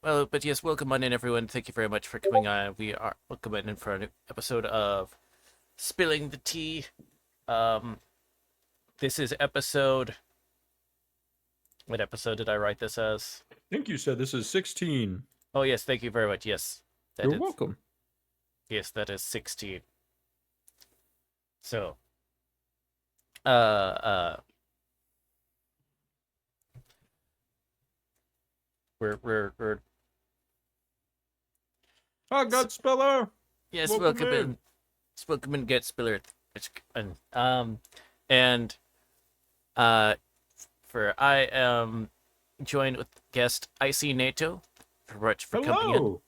But yes, welcome on in, everyone. Thank you very much for coming on. We are welcome on in for an episode of Spilling the Tea. Um, this is episode. What episode did I write this as? I think you said this is 16. Oh yes, thank you very much. Yes, that You're is. welcome. Yes, that is 16. So, uh, uh, we're Oh, God, Speller! yes, Welcome in. welcome in, get spiller, and uh, for I am joined with guest Icy NATO for much for coming in. Hello.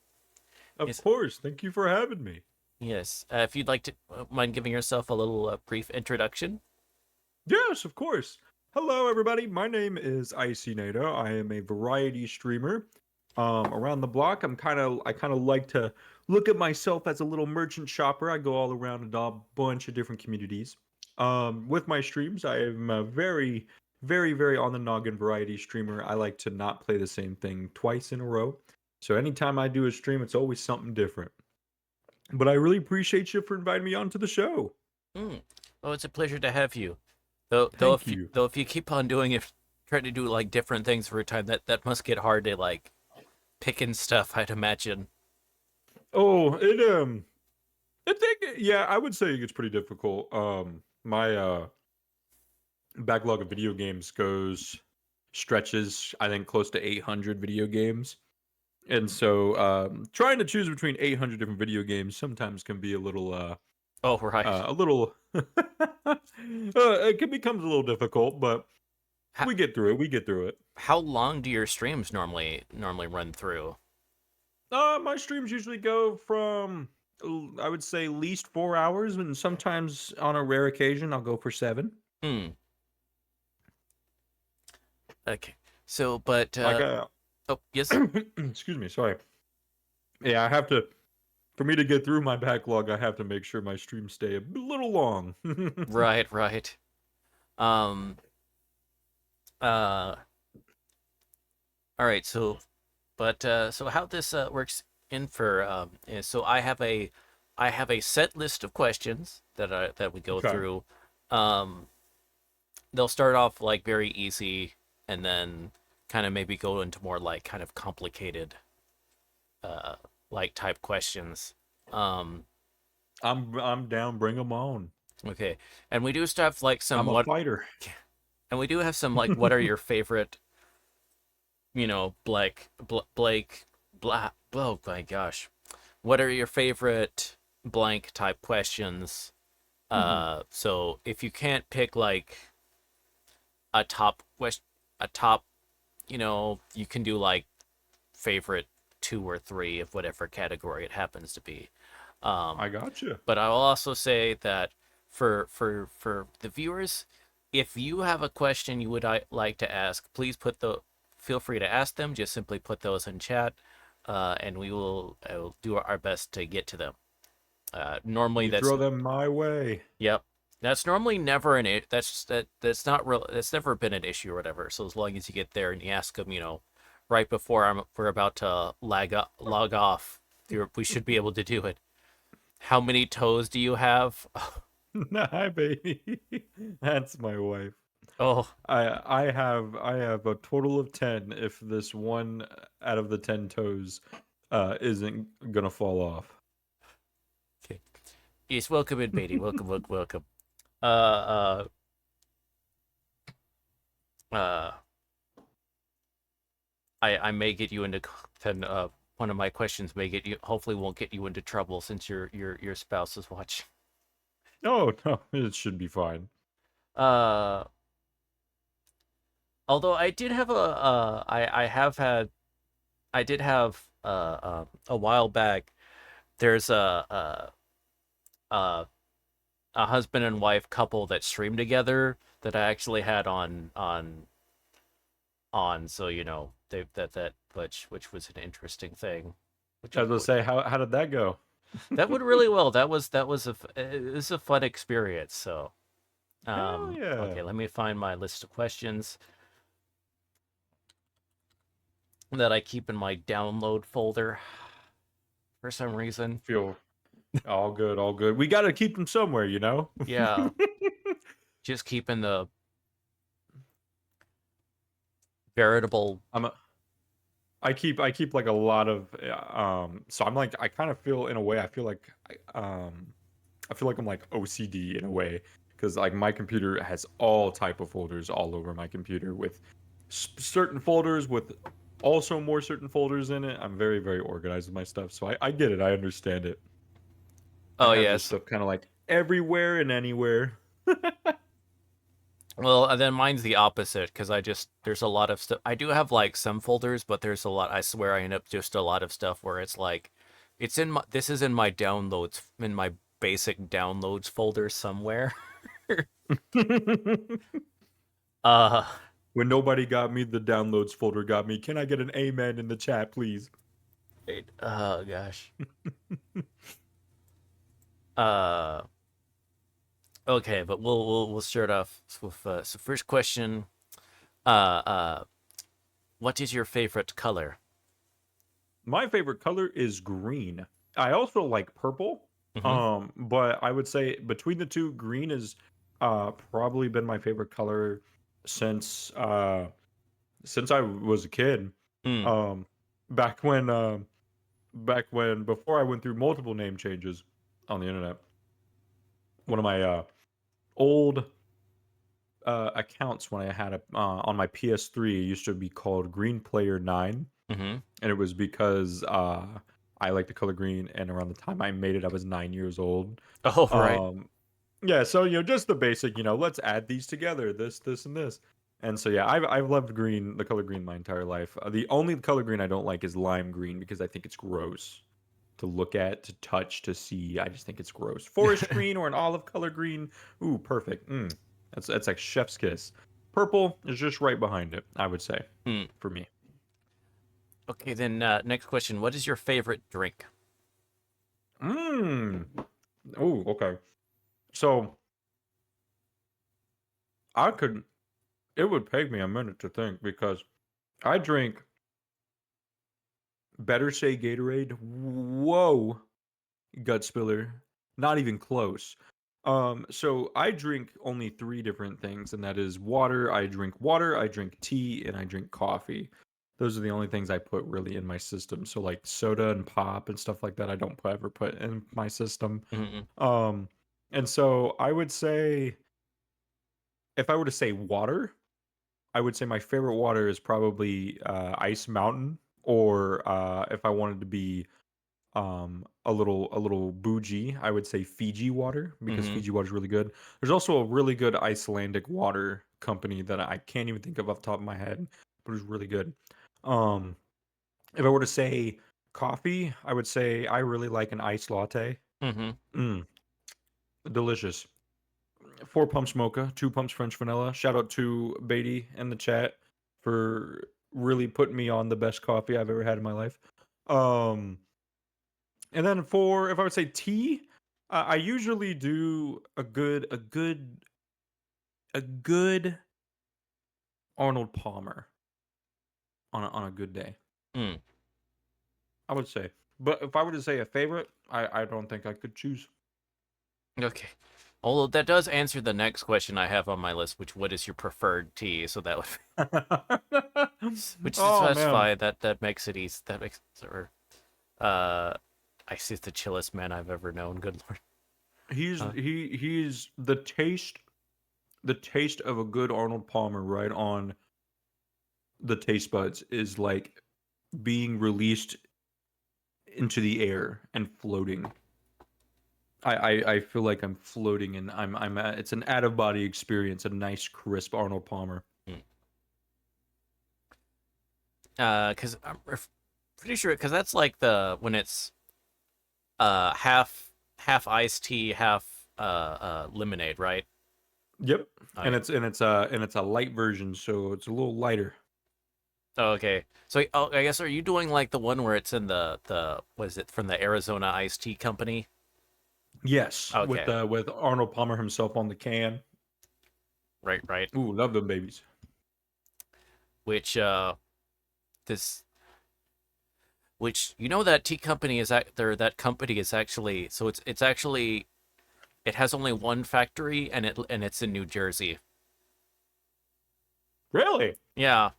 Of Yes, course. Thank you for having me. yes. If you'd like to mind giving yourself a little brief introduction. Yes, of course. Hello, everybody. My name is Icy Nato. I am a variety streamer. Around the block, I kind of like to look at myself as a little merchant shopper. I go all around a bunch of different communities. With my streams, I am a very on the noggin variety streamer. I like to not play the same thing twice in a row. So anytime I do a stream, it's always something different. But I really appreciate you for inviting me onto the show. Mm. Oh, it's a pleasure to have you. Thank you. Though if you keep on doing it, trying to do like different things for a time, that must get hard to like picking stuff. I'd imagine. Oh, I think yeah, I would say it gets pretty difficult. My backlog of video games goes stretches I think close to 800 video games. And so trying to choose between 800 different video games sometimes can be a little Oh, right. a little it can becomes a little difficult, but How, we get through it. We get through it. how long do your streams normally run through? My streams usually go from I would say least 4 hours, and sometimes on a rare occasion I'll go for seven. Hmm. Okay. So, but Like oh yes. excuse me, sorry. Yeah, I have to for me to get through my backlog, I have to make sure my streams stay a little long. Right, right. Um. Uh. All right. So how this works in for is so I have a set list of questions that we go Okay. through. Um. They'll start off like very easy, and then kind of maybe go into more like kind of complicated uh like type questions. Um. I'm down, bring them on. Okay. And we do stuff like some I'm a what fighter. and we do have some like what are your favorite, Blake, blah, oh my gosh. What are your favorite blank type questions? Mhm. So if you can't pick like a top question, a top, you can do like favorite two or three of whatever category it happens to be. Um, I got you. but I will also say that for the viewers, if you have a question you would like to ask, please feel free to ask them. Just simply put those in chat, and I will do our best to get to them. Normally You that's throw them my way. Yep. That's normally never that's not real. That's never been an issue or whatever. So as long as you get there and you ask them, right before we're about to log off, we should be able to do it. How many toes do you have? Hi, baby. That's my wife. Oh, I have a total of 10 if this one out of the 10 toes isn't gonna fall off. okay. Yes, welcome in, Beatty. Welcome, welcome, welcome. Uh, uh, uh. I may get you into then. One of my questions may get you. Hopefully, won't get you into trouble since your spouse is watching. Oh no, it should be fine. Uh, Although I did have I have had I did have a while back. There's a a husband and wife couple that streamed together that I actually had on. So they that which was an interesting thing. Which I was gonna say, how did that go? that went really well. It was a fun experience. So Hell yeah. okay, let me find my list of questions. that I keep in my download folder for some reason. Feel all good, all good. We got to keep them somewhere, you know. Yeah, just keeping the veritable. I'm a, I keep like a lot of so I'm like I kind of feel in a way I feel like I'm like OCD in a way because like my computer has all type of folders all over my computer with certain folders with also more certain folders in it. I'm very very organized with my stuff, so I get it. I understand it. I Oh have this yes. stuff kind of like everywhere and anywhere. Well, and then mine's the opposite because I just there's a lot of stuff. I do have like some folders, but there's a lot. I swear I end up just a lot of stuff where it's like, it's in my this is in my downloads in my basic downloads folder somewhere. uh, When nobody got me, the downloads folder got me. Can I get an amen in the chat, please? wait, oh gosh. Uh, okay, but we'll start off with so first question. Uh, uh, what is your favorite color? My favorite color is green. I also like purple. Mm-hmm. But I would say between the two, green is probably been my favorite color since since I was a kid. Mm, Um back when before I went through multiple name changes on the internet. One of my old accounts when I had a on my PS3 it used to be called Green Player 9, mm-hmm. and it was because I like the color green, and around the time I made it, I was 9 years old. Oh right. Um, yeah, so just the basic, let's add these together, this, and this, and so yeah, I've loved green, the color green, my entire life. The only color green I don't like is lime green because I think it's gross to look at, to touch, to see. I just think it's gross. Forest green or an olive color green, ooh, perfect. That's like chef's kiss. Purple is just right behind it, I would say, Mm. for me. Okay, then next question. What is your favorite drink? Mmm. Oh, okay. So I could. It would take me a minute to think because I drink better say Gatorade. Whoa, gut spiller. Not even close. So I drink only three different things, and that is water, I drink tea, and I drink coffee. Those are the only things I put really in my system. So like soda and pop and stuff like that, I don't ever put in my system. Mm-hmm. Um, and so I would say if I were to say water, I would say my favorite water is probably Ice Mountain, or if I wanted to be a little bougie, I would say Fiji water because Mm-hmm. Fiji water is really good. There's also a really good Icelandic water company that I can't even think of off the top of my head, but it's really good. Um, if I were to say coffee, I would say I really like an iced latte. Mm-hmm. Mm, delicious. 4 pumps mocha, 2 pumps French vanilla. Shout out to Beatty in the chat for really putting me on the best coffee I've ever had in my life. Um, and then for if I would say tea, I usually do a good Arnold Palmer on a good day. Mm. I would say, but if I were to say a favorite, I don't think I could choose. Okay. Although that does answer the next question I have on my list, which what is your preferred tea? So that would, which is Oh that's man, fine. That makes it easy. That makes or uh, I see the chillest man I've ever known. Good lord. Uh, he's the taste of a good Arnold Palmer right on the taste buds is like being released into the air and floating. I feel like I'm floating and it's an out of body experience. A nice crisp Arnold Palmer. because pretty sure because that's like the when it's half iced tea, half lemonade, right? Yep, Oh and yeah. it's a light version, so it's a little lighter. Oh, okay. So I guess are you doing like the one where it's in the what is it from the Arizona Iced Tea Company? Yes, with Okay. with Arnold Palmer himself on the can. Right, right. Ooh, love them babies. Which this. which you know that tea company is that company is actually so it's actually it has only one factory and it's in New Jersey. Really? Yeah.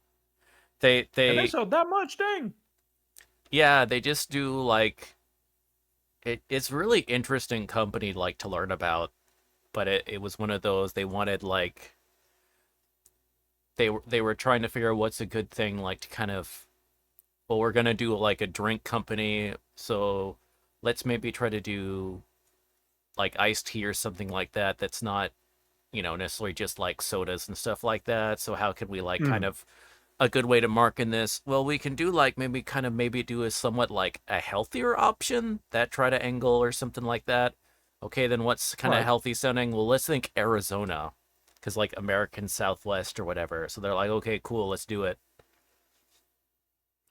They And they they sell that much? Dang. yeah, they just do like it's really interesting company like to learn about, but it was one of those they wanted like they were trying to figure out what's a good thing like to kind of well we're gonna do like a drink company, so let's maybe try to do like iced tea or something like that that's not necessarily just like sodas and stuff like that. So how could we like kind Mm, of a good way to market this? Well, we can do like maybe kind of maybe do a somewhat like a healthier option that try to angle or something like that. Okay, then what's kind of right. healthy sounding? Well, let's think Arizona, because like American Southwest or whatever. So they're like, okay, cool, let's do it.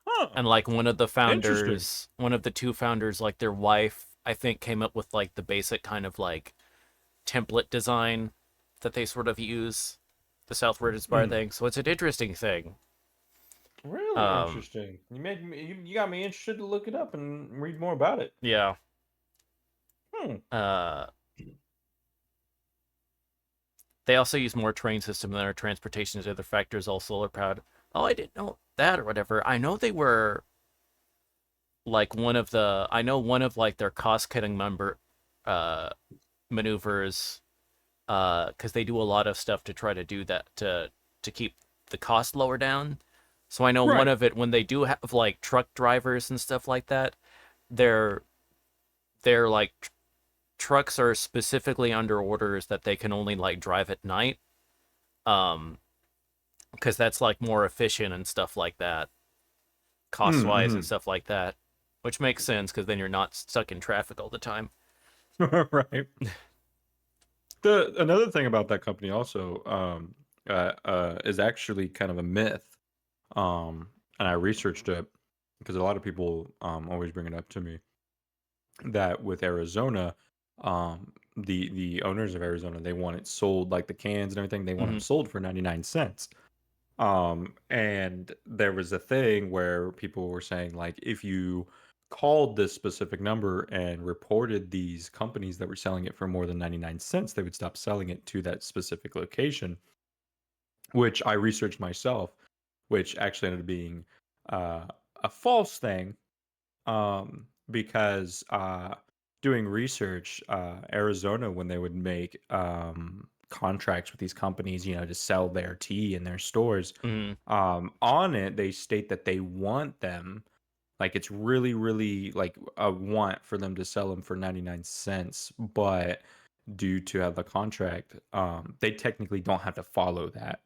Huh. And like Interesting. one of the two founders, like their wife, I think came up with like the basic kind of like template design that they sort of use, the southward inspired Mm, thing. So it's an interesting thing. really Um, interesting. You got me interested to look it up and read more about it. yeah. Hmm. Uh, they also use more train system than our transportation as other factors, all solar powered. Oh, I didn't know that or whatever. I know they were like I know one of like their cost cutting uh, maneuvers, because they do a lot of stuff to try to do that to keep the cost lower down. So I know one Right. of it when they do have like truck drivers and stuff like that, they're like trucks are specifically under orders that they can only like drive at night, um because that's like more efficient and stuff like that, cost wise and Mm-hmm. stuff like that, which makes sense because then you're not stuck in traffic all the time. Right. The another thing about that company also is actually kind of a myth. And I researched it because a lot of people always bring it up to me that with Arizona, the owners of Arizona, they want it sold, like the cans and everything, they want them Hmm. sold for 99 cents. And there was a thing where people were saying, like, if you called this specific number and reported these companies that were selling it for more than 99 cents, they would stop selling it to that specific location, which I researched myself, which actually ended up being uh, a false thing, because doing research, Arizona, when they would make contracts with these companies, to sell their tea in their stores, Hmm. on it they state that they want them, like it's really, really like a want for them to sell them for 99 cents, but due to have the contract, they technically don't have to follow that.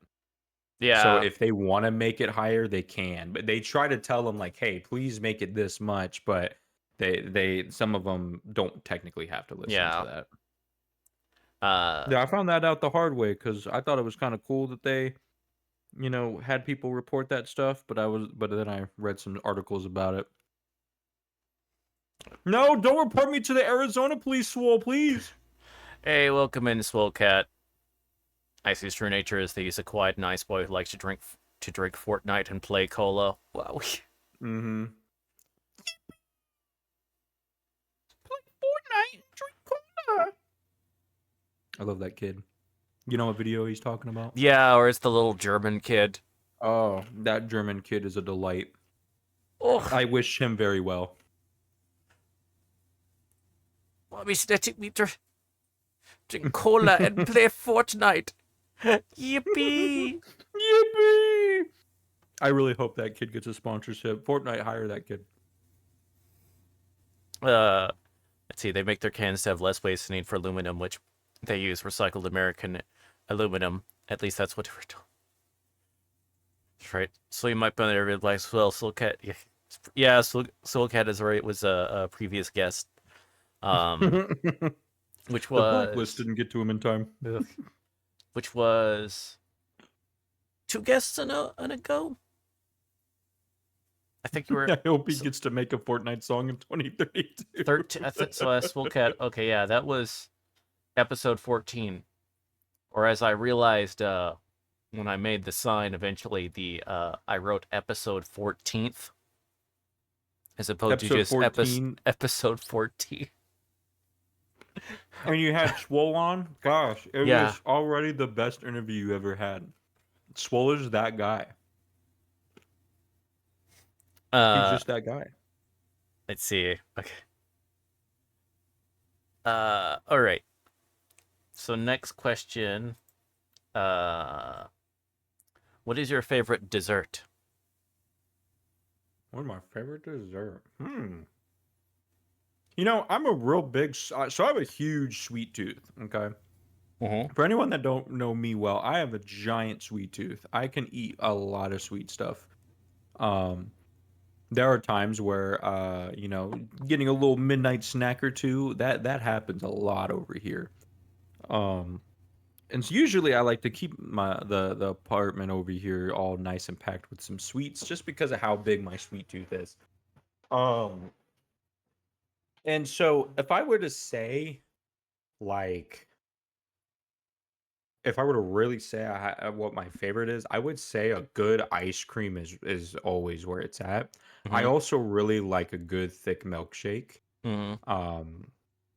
So Yeah. if they want to make it higher, they can. But they try to tell them like, "Hey, please make it this much," but they some of them don't technically have to listen to Yeah. that. uh Yeah, I found that out the hard way because I thought it was kind of cool that they, had people report that stuff. But then I read some articles about it. No, don't report me to the Arizona police, Swole, please. hey, welcome in, swole cat. Icy's true nature is that he's a quiet nice boy who likes to drink Fortnite and play cola. Wow. Mm-hmm. Play Fortnite and drink cola. I love that kid. You know what video he's talking about? Yeah, or it's the little German kid. Oh, that German kid is a delight. Oh, I wish him very well. mommy's letting me drink cola and play Fortnite. Yippee! Yippee! I really hope that kid gets a sponsorship. Fortnite, hire that kid. Uh, let's see. They make their cans to have less waste need for aluminum, which they use recycled American aluminum. At least that's what we're told. Right. So you might be on there like, well, Soulcat. Yeah, yeah. Soulcat is right. Was a previous guest. Um, The which blacklist was didn't get to him in time. ugh, which was two guests in a go. I think you were I hope he so gets to make a Fortnite song in 2032. 13. So Soulcat. Okay, yeah, that was episode 14. Or as I realized when I made the sign, eventually the I wrote episode 14th. as opposed to Episode just 14. episode 14. And you had Swole on. Gosh, it Yeah. was already the best interview you ever had. Swole is that guy. He's Uh, just that guy. let's see. Okay. All right. So next question. Uh, what is your favorite dessert? One of my favorite dessert. You know, I'm a real big, so I have a huge sweet tooth. Okay. Mm-hmm. For anyone that don't know me well, I have a giant sweet tooth. I can eat a lot of sweet stuff. Um, there are times where, getting a little midnight snack or two, that happens a lot over here. Um, and so usually I like to keep the apartment over here all nice and packed with some sweets, just because of how big my sweet tooth is. Um, and so if I were to say, like, if I were to really say what my favorite is, I would say a good ice cream is always where it's at. I Mm-hmm. also really like a good thick milkshake. Mm-hmm. Um,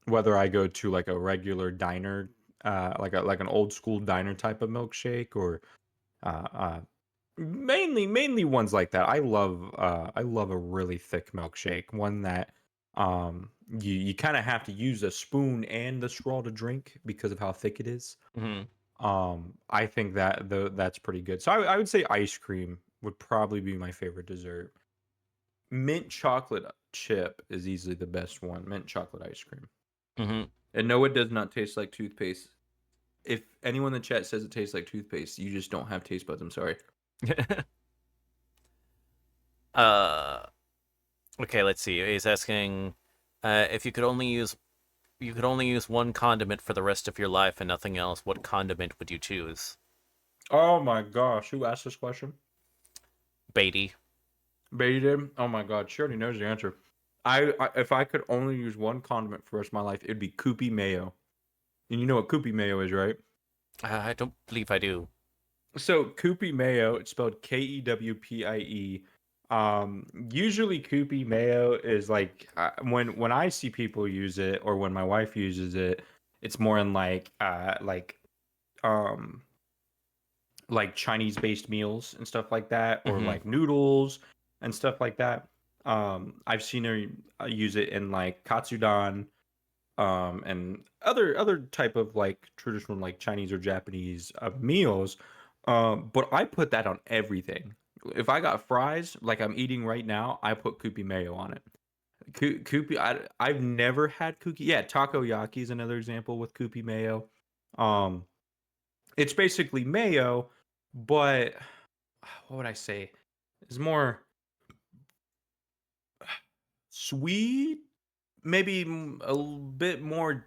Whether I go to like a regular diner, like an old school diner type of milkshake, or uh, uh, mainly ones like that. I love a really thick milkshake, one that you kind of have to use a spoon and the straw to drink because of how thick it is. Mm-hmm. I think that that's pretty good. So I would say ice cream would probably be my favorite dessert. Mint chocolate chip is easily the best one. Mint chocolate ice cream. Mm-hmm. And no, it does not taste like toothpaste. If anyone in the chat says it tastes like toothpaste, you just don't have taste buds. I'm sorry. uh, okay. Let's see. He's asking, if you could only use one condiment for the rest of your life and nothing else. What condiment would you choose? Oh my gosh, who asked this question? Beatty. Betty did. Oh my god, she already knows the answer. If I could only use one condiment for the rest of my life, it'd be Koopy mayo. And you know what Koopy mayo is, right? I don't believe I do. So Koopy mayo, it's spelled Kewpie. Usually Koopy mayo is like, when I see people use it, or when my wife uses it, it's more in um like Chinese based meals and stuff like that, or Mm-hmm. like noodles and stuff like that. I've seen her use it in like katsudon, and other type of like traditional like Chinese or Japanese meals. But I put that on everything. If I got fries like I'm eating right now, I put Koopy mayo on it. Koopy, I've never had Koopy. Yeah, takoyaki is another example with Koopy mayo. Um, it's basically mayo, but what would I say? It's more sweet, maybe bit more,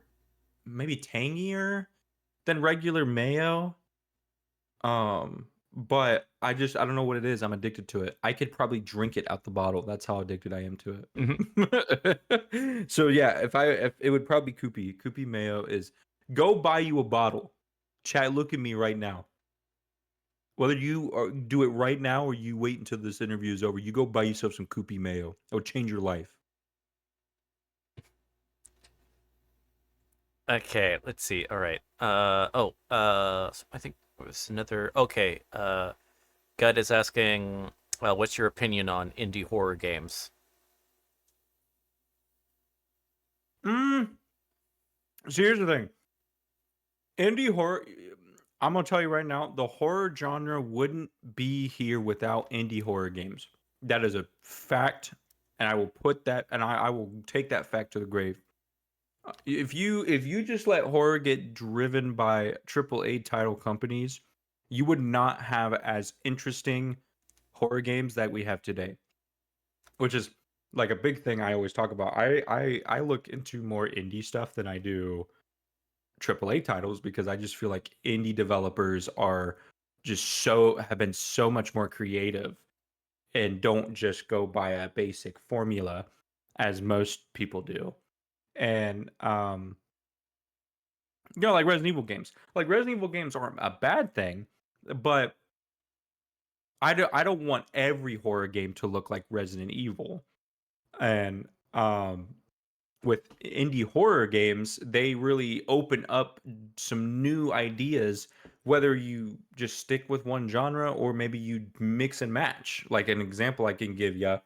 maybe tangier than regular mayo. But I don't know what it is. I'm addicted to it. I could probably drink it out the bottle. That's how addicted I am to Mm-hmm. it. So yeah, if it would probably Koopy. Koopy mayo is, go buy you a bottle. Chat, look at me right now. Whether you do it right now or you wait until this interview is over, you go buy yourself some Koopy mayo. It'll change your life. Okay, let's see. All right. So I think it was another. Okay. Gud is asking, what's your opinion on indie horror games? Mm, so here's the thing. Indie horror, I'm gonna tell you right now, the horror genre wouldn't be here without indie horror games. That is a fact, and I will put that, and I will take that fact to the grave. If you just let horror get driven by AAA title companies, you would not have as interesting horror games that we have today, which is like a big thing I always talk about. I look into more indie stuff than I do AAA titles, because I just feel like indie developers are just have been so much more creative, and don't just go by a basic formula as most people do. And like Resident Evil games. Like Resident Evil games aren't a bad thing, but I don't want every horror game to look like Resident Evil. And with indie horror games, they really open up some new ideas, whether you just stick with one genre or maybe you mix and match. Like an example I can give you,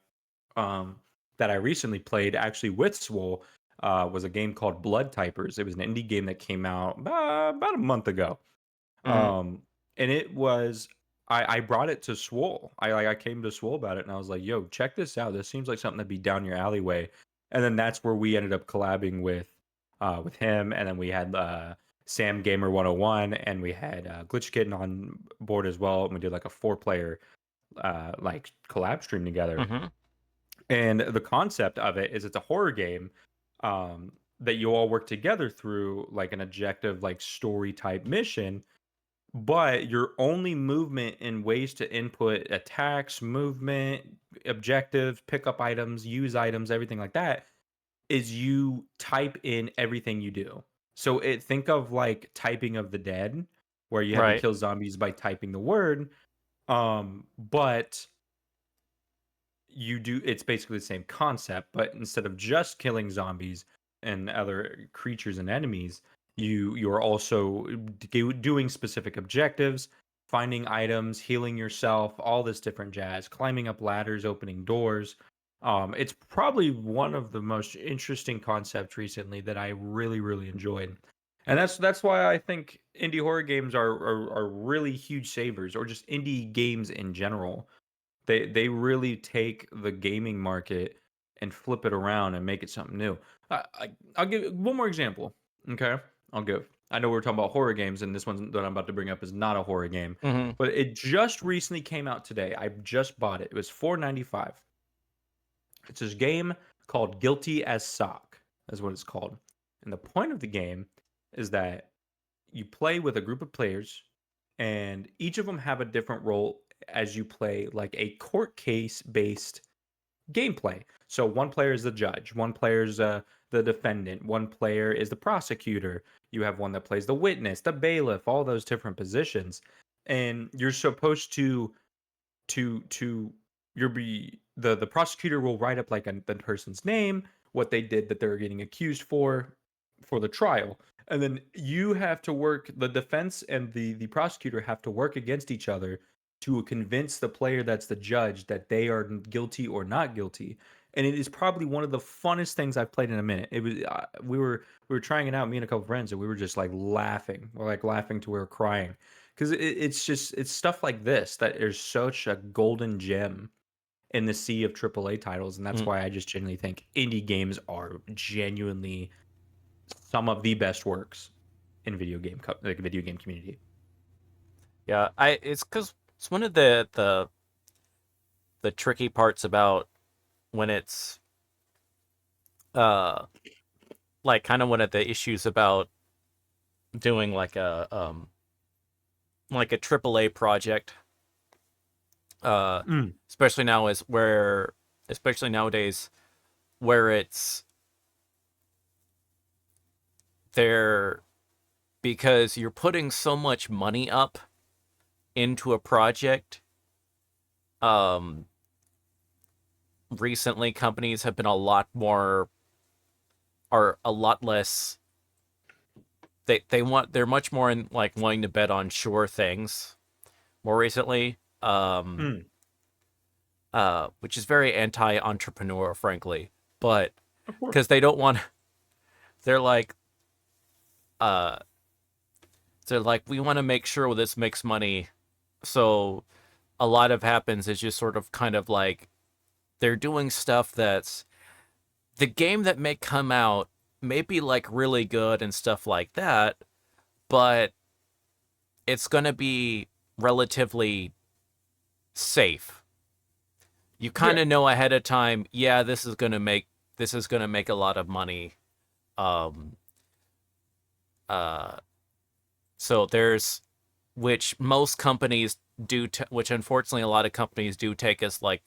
um, that I recently played actually with Swole, was a game called Blood Typers. It was an indie game that came out about a month ago. Mm-hmm. Um, and it was I brought it to Swole. I came to Swole about it and I was like, "Yo, check this out. This seems like something that'd be down your alleyway." And then that's where we ended up collabing with him, and then we had Sam Gamer 101, and we had Glitch Kitten on board as well, and we did like a four-player like collab stream together. Mm-hmm. And the concept of it is it's a horror game, that you all work together through like an objective like story type mission, but your only movement and ways to input attacks, movement, objectives, pick up items, use items, everything like that is you type in everything you do. So think of like typing of the dead, where you have to Right. kill zombies by typing the word. But you do it's basically the same concept, but instead of just killing zombies and other creatures and enemies, you're also doing specific objectives, finding items, healing yourself, all this different jazz, climbing up ladders, opening doors. It's probably one of the most interesting concepts recently that I really really enjoyed. And that's why I think indie horror games are really huge savers, or just indie games in general. They really take the gaming market and flip it around and make it something new. I'll give one more example. Okay, I'll give. I know we're talking about horror games, and this one that I'm about to bring up is not a horror game, Mm-hmm. but it just recently came out today. I just bought it. It was $4.95. It's this game called Guilty as Sock. That's what it's called. And the point of the game is that you play with a group of players, and each of them have a different role as you play like a court case based gameplay. So one player is the judge, one player is the defendant, one player is the prosecutor. You have one that plays the witness, the bailiff, all those different positions, and you're supposed to you're be the prosecutor will write up like the person's name, what they did that they're getting accused for the trial, and then you have to work, the defense and the prosecutor have to work against each other to convince the player that's the judge that they are guilty or not guilty. And it is probably one of the funnest things I've played in a minute. It was we were trying it out, me and a couple friends, and we were just like laughing. We're like laughing to we were crying, because it's just it's stuff like this that is such a golden gem in the sea of AAA titles, and that's Mm. why I just genuinely think indie games are genuinely some of the best works in like video game community. Yeah. It's because it's one of the tricky parts about when it's uh like kind of one of the issues about doing like a AAA project, uh Mm, especially now is where especially nowadays where it's there because you're putting so much money up into a project. um Recently companies have been a lot more are a lot less they're much more in like wanting to bet on sure things more recently, mm, which is very anti-entrepreneur, frankly. But of course. because they don't want, they're like, uh, they're like, we want to make sure this makes money. So a lot of happens is just sort of kind of like they're doing stuff that's the game that may come out may be like really good and stuff like that, but it's gonna be relatively safe. You kind Yeah, of know ahead of time, yeah, this is gonna make a lot of money. Um, uh, so there's which most companies do, which unfortunately a lot of companies do take as like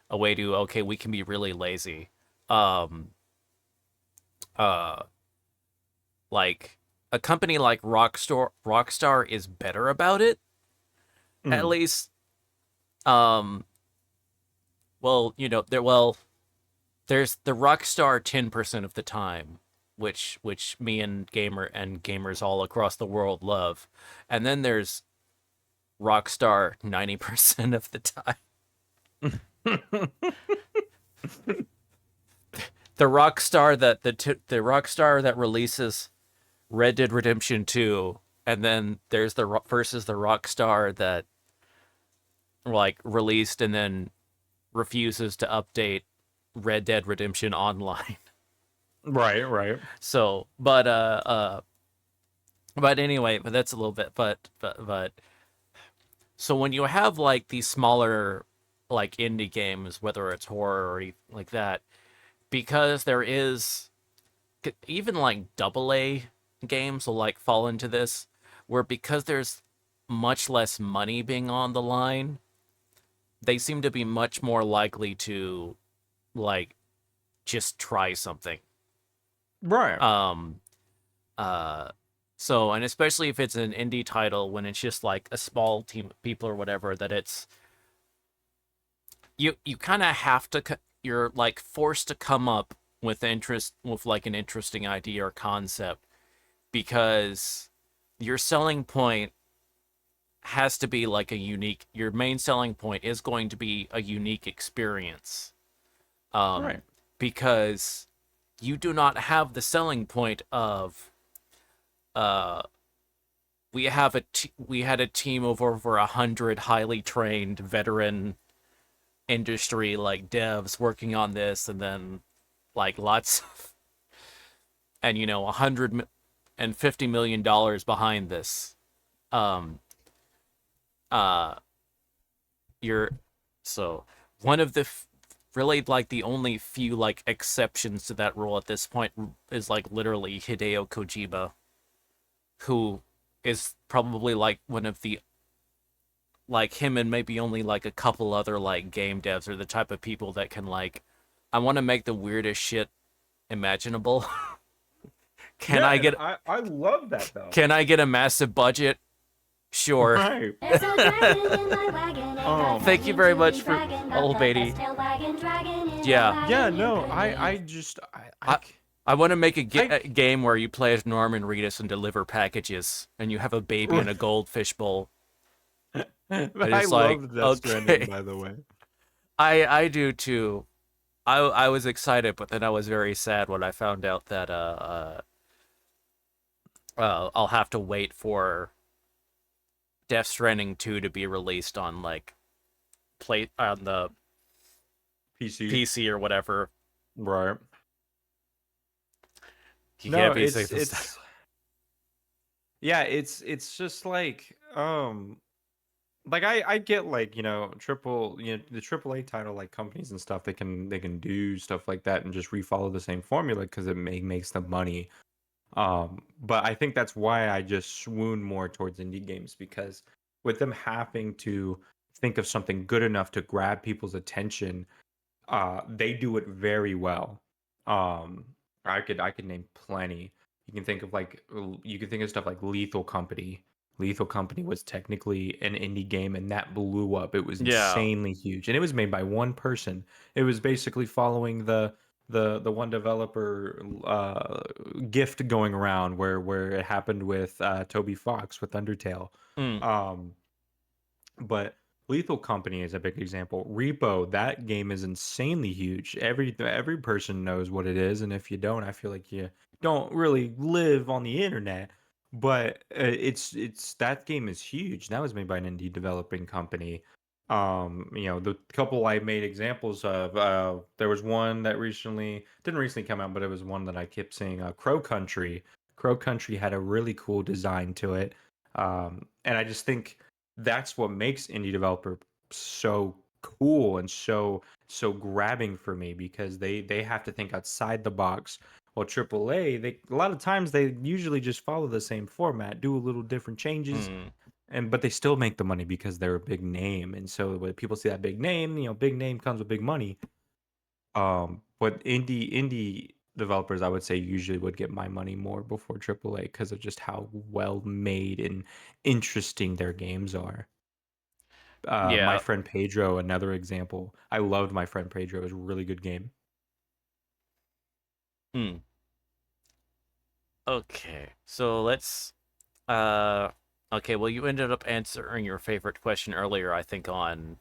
a way to okay, we can be really lazy. Um, uh, like a company like Rockstar is better about it, at mm, least. Um, well, you know, they're well. there's the Rockstar 10% of the time, which me and gamers all across the world love, and then there's Rockstar 90% of the time. The Rockstar that releases Red Dead Redemption 2, and then there's versus the Rockstar that like released and then refuses to update Red Dead Redemption Online. Right, right. So, but anyway, but that's a little bit. But so when you have like these smaller like indie games, whether it's horror or like that, because there is even like double A games will like fall into this, where because there's much less money being on the line, they seem to be much more likely to like just try something. Right. Um, uh, so and especially if it's an indie title when it's just like a small team of people or whatever, that it's you kind of have to you're like forced to come up with like an interesting idea or concept because your selling point has to be like a unique your main selling point is going to be a unique experience um Right. because you do not have the selling point of uh we had a team of over 100 highly trained veteran industry like devs working on this, and then like lots of, and $150 million behind this. um uh you're so one of the really like the only few like exceptions to that rule at this point is like literally Hideo Kojima, who is probably like one of the like him and maybe only like a couple other like game devs are the type of people that can like, I want to make the weirdest shit imaginable. can Yeah, I and get I love that though. can I get a massive budget? Sure. Right. There's a dragon in my wagon, and I'm Um Thank you trying very to be much for bragging about old the Beatty. best tail wagging dragon in the Yeah. yeah, wagon no, I neighborhood. just I I want to make I a game where you play as Norman Reedus and deliver packages, and you have a baby in a goldfish bowl. And I it's like, loved Death Stranding, okay, by the way. I do too. I was excited, but then I was very sad when I found out that I'll have to wait for Death Stranding 2 to be released on like play on the PC. PC or whatever. Right. You No, can't be safe and it's stuff. yeah, it's just like I get like, the triple A title like companies and stuff they can do stuff like that and just refollow the same formula because makes them money. But I think that's why I just swoon more towards indie games because with them having to think of something good enough to grab people's attention, they do it very well. Um, I could name plenty. You can think of stuff like Lethal Company. Lethal Company was technically an indie game and that blew up. It was Yeah. insanely huge. And it was made by one person. It was basically following the one developer gift going around where it happened with Toby Fox with Undertale. Mm. Um but Lethal Company is a big example. Repo, that game is insanely huge. Every person knows what it is, and if you don't, I feel like you don't really live on the internet. But it's that game is huge. That was made by an indie developing company. The couple I made examples of, there was one that didn't recently come out, but it was one that I kept seeing. Crow Country. Crow Country had a really cool design to it, and I just think that's what makes indie developer so cool and so grabbing for me because they have to think outside the box. While AAA, they a lot of times they usually just follow the same format, do a little different changes, Mm. and but they still make the money because they're a big name. And so when people see that big name, big name comes with big money. But indie developers, I would say, usually would get my money more before AAA because of just how well made and interesting their games are. My Yeah. Friend Pedro, another example. I loved My Friend Pedro. It was a really good game. Hmm. Okay. So let's uh okay, well you ended up answering your favorite question earlier, I think, on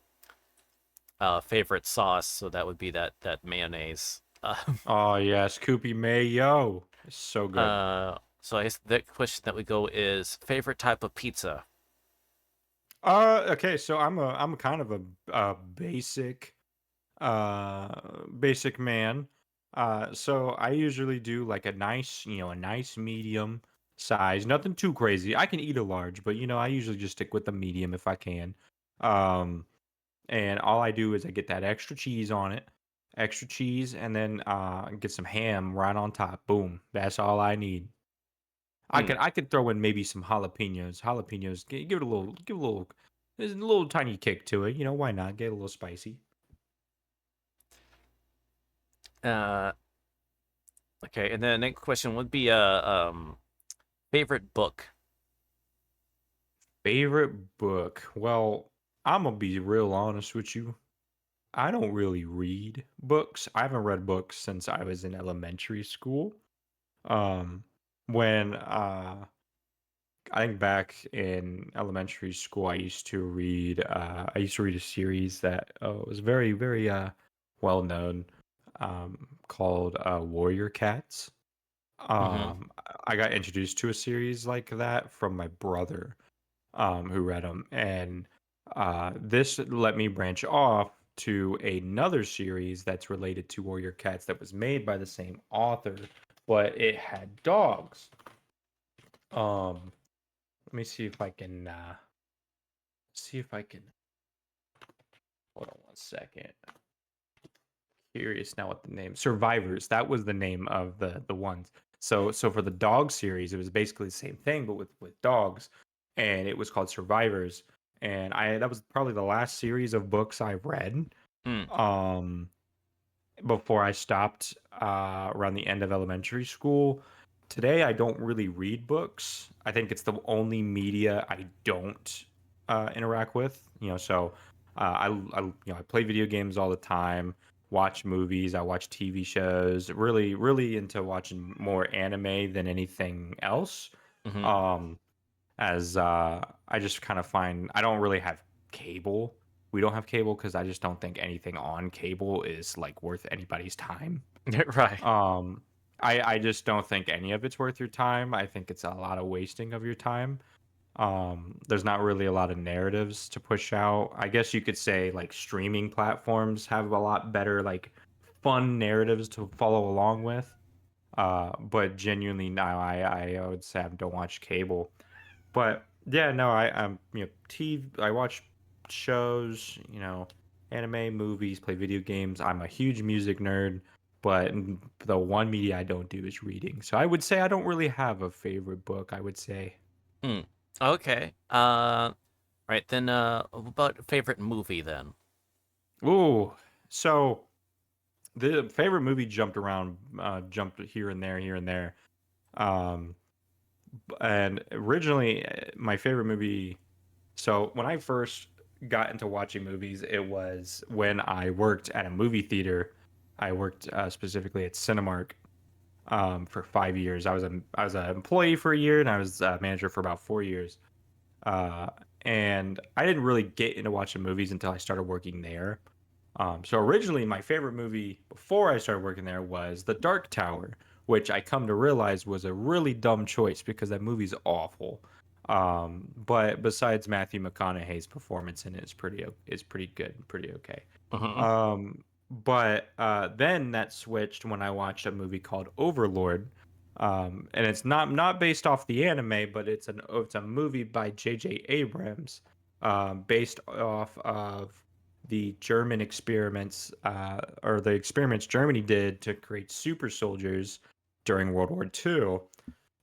favorite sauce, so that would be that mayonnaise. Oh yes, Koopy Mayo. It's so good. So I guess the question that we go is favorite type of pizza. Okay, so I'm kind of a basic man. So I usually do like a nice, a nice medium size, nothing too crazy. I can eat a large, but I usually just stick with the medium if I can. Um, and all I do is I get that extra cheese, and then get some ham right on top. Boom, that's all I need. Hmm. I could throw in maybe some jalapenos. Jalapenos, give it a little, there's a little tiny kick to it. Why not? Get a little spicy. Uh, okay, and then the next question would be favorite book. Favorite book? Well, I'm gonna be real honest with you. I don't really read books. I haven't read books since I was in elementary school. Um, when I think back in elementary school, I used to read a series that was very, very well known, called Warrior Cats. Mm-hmm. I got introduced to a series like that from my brother, who read them, and this let me branch off to another series that's related to Warrior Cats that was made by the same author, but it had dogs. Um, Let me see if I can see if I can hold on one second. Curious now what the name Survivors. That was the name of the ones. So for the dog series, it was basically the same thing, but with dogs, and it was called Survivors. And I that was probably the last series of books I read. Hmm. Um, before I stopped around the end of elementary school. Today, I don't really read books. I think it's the only media I don't interact with. So I play video games all the time, watch movies, I watch TV shows. Really, really into watching more anime than anything else. Mm-hmm. Um, as I just kind of find I don't really have cable. We don't have cable because I just don't think anything on cable is like worth anybody's time. Right. Um, I just don't think any of it's worth your time. I think it's a lot of wasting of your time. There's not really a lot of narratives to push out. I guess you could say like streaming platforms have a lot better like fun narratives to follow along with. But genuinely now I would say I don't watch cable. But yeah, no, TV. I watch shows, anime, movies, play video games. I'm a huge music nerd, but the one media I don't do is reading. So I would say I don't really have a favorite book. I would say, Hmm. Okay. Right then. What about favorite movie then? ooh, so the favorite movie jumped around, jumped here and there. Um, and originally, my favorite movie. So when I first got into watching movies, it was when I worked at a movie theater. I worked specifically at Cinemark for 5 years. I was an employee for a year, and I was a manager for about 4 years. Uh, and I didn't really get into watching movies until I started working there. So originally, my favorite movie before I started working there was The Dark Tower, which I come to realize was a really dumb choice because that movie's awful. But besides Matthew McConaughey's performance in it is pretty good, pretty okay. Mm-hmm. But then that switched when I watched a movie called Overlord, and it's not based off the anime, but it's a movie by J.J. Abrams, based off of the German experiments, or the experiments Germany did to create super soldiers during World War II.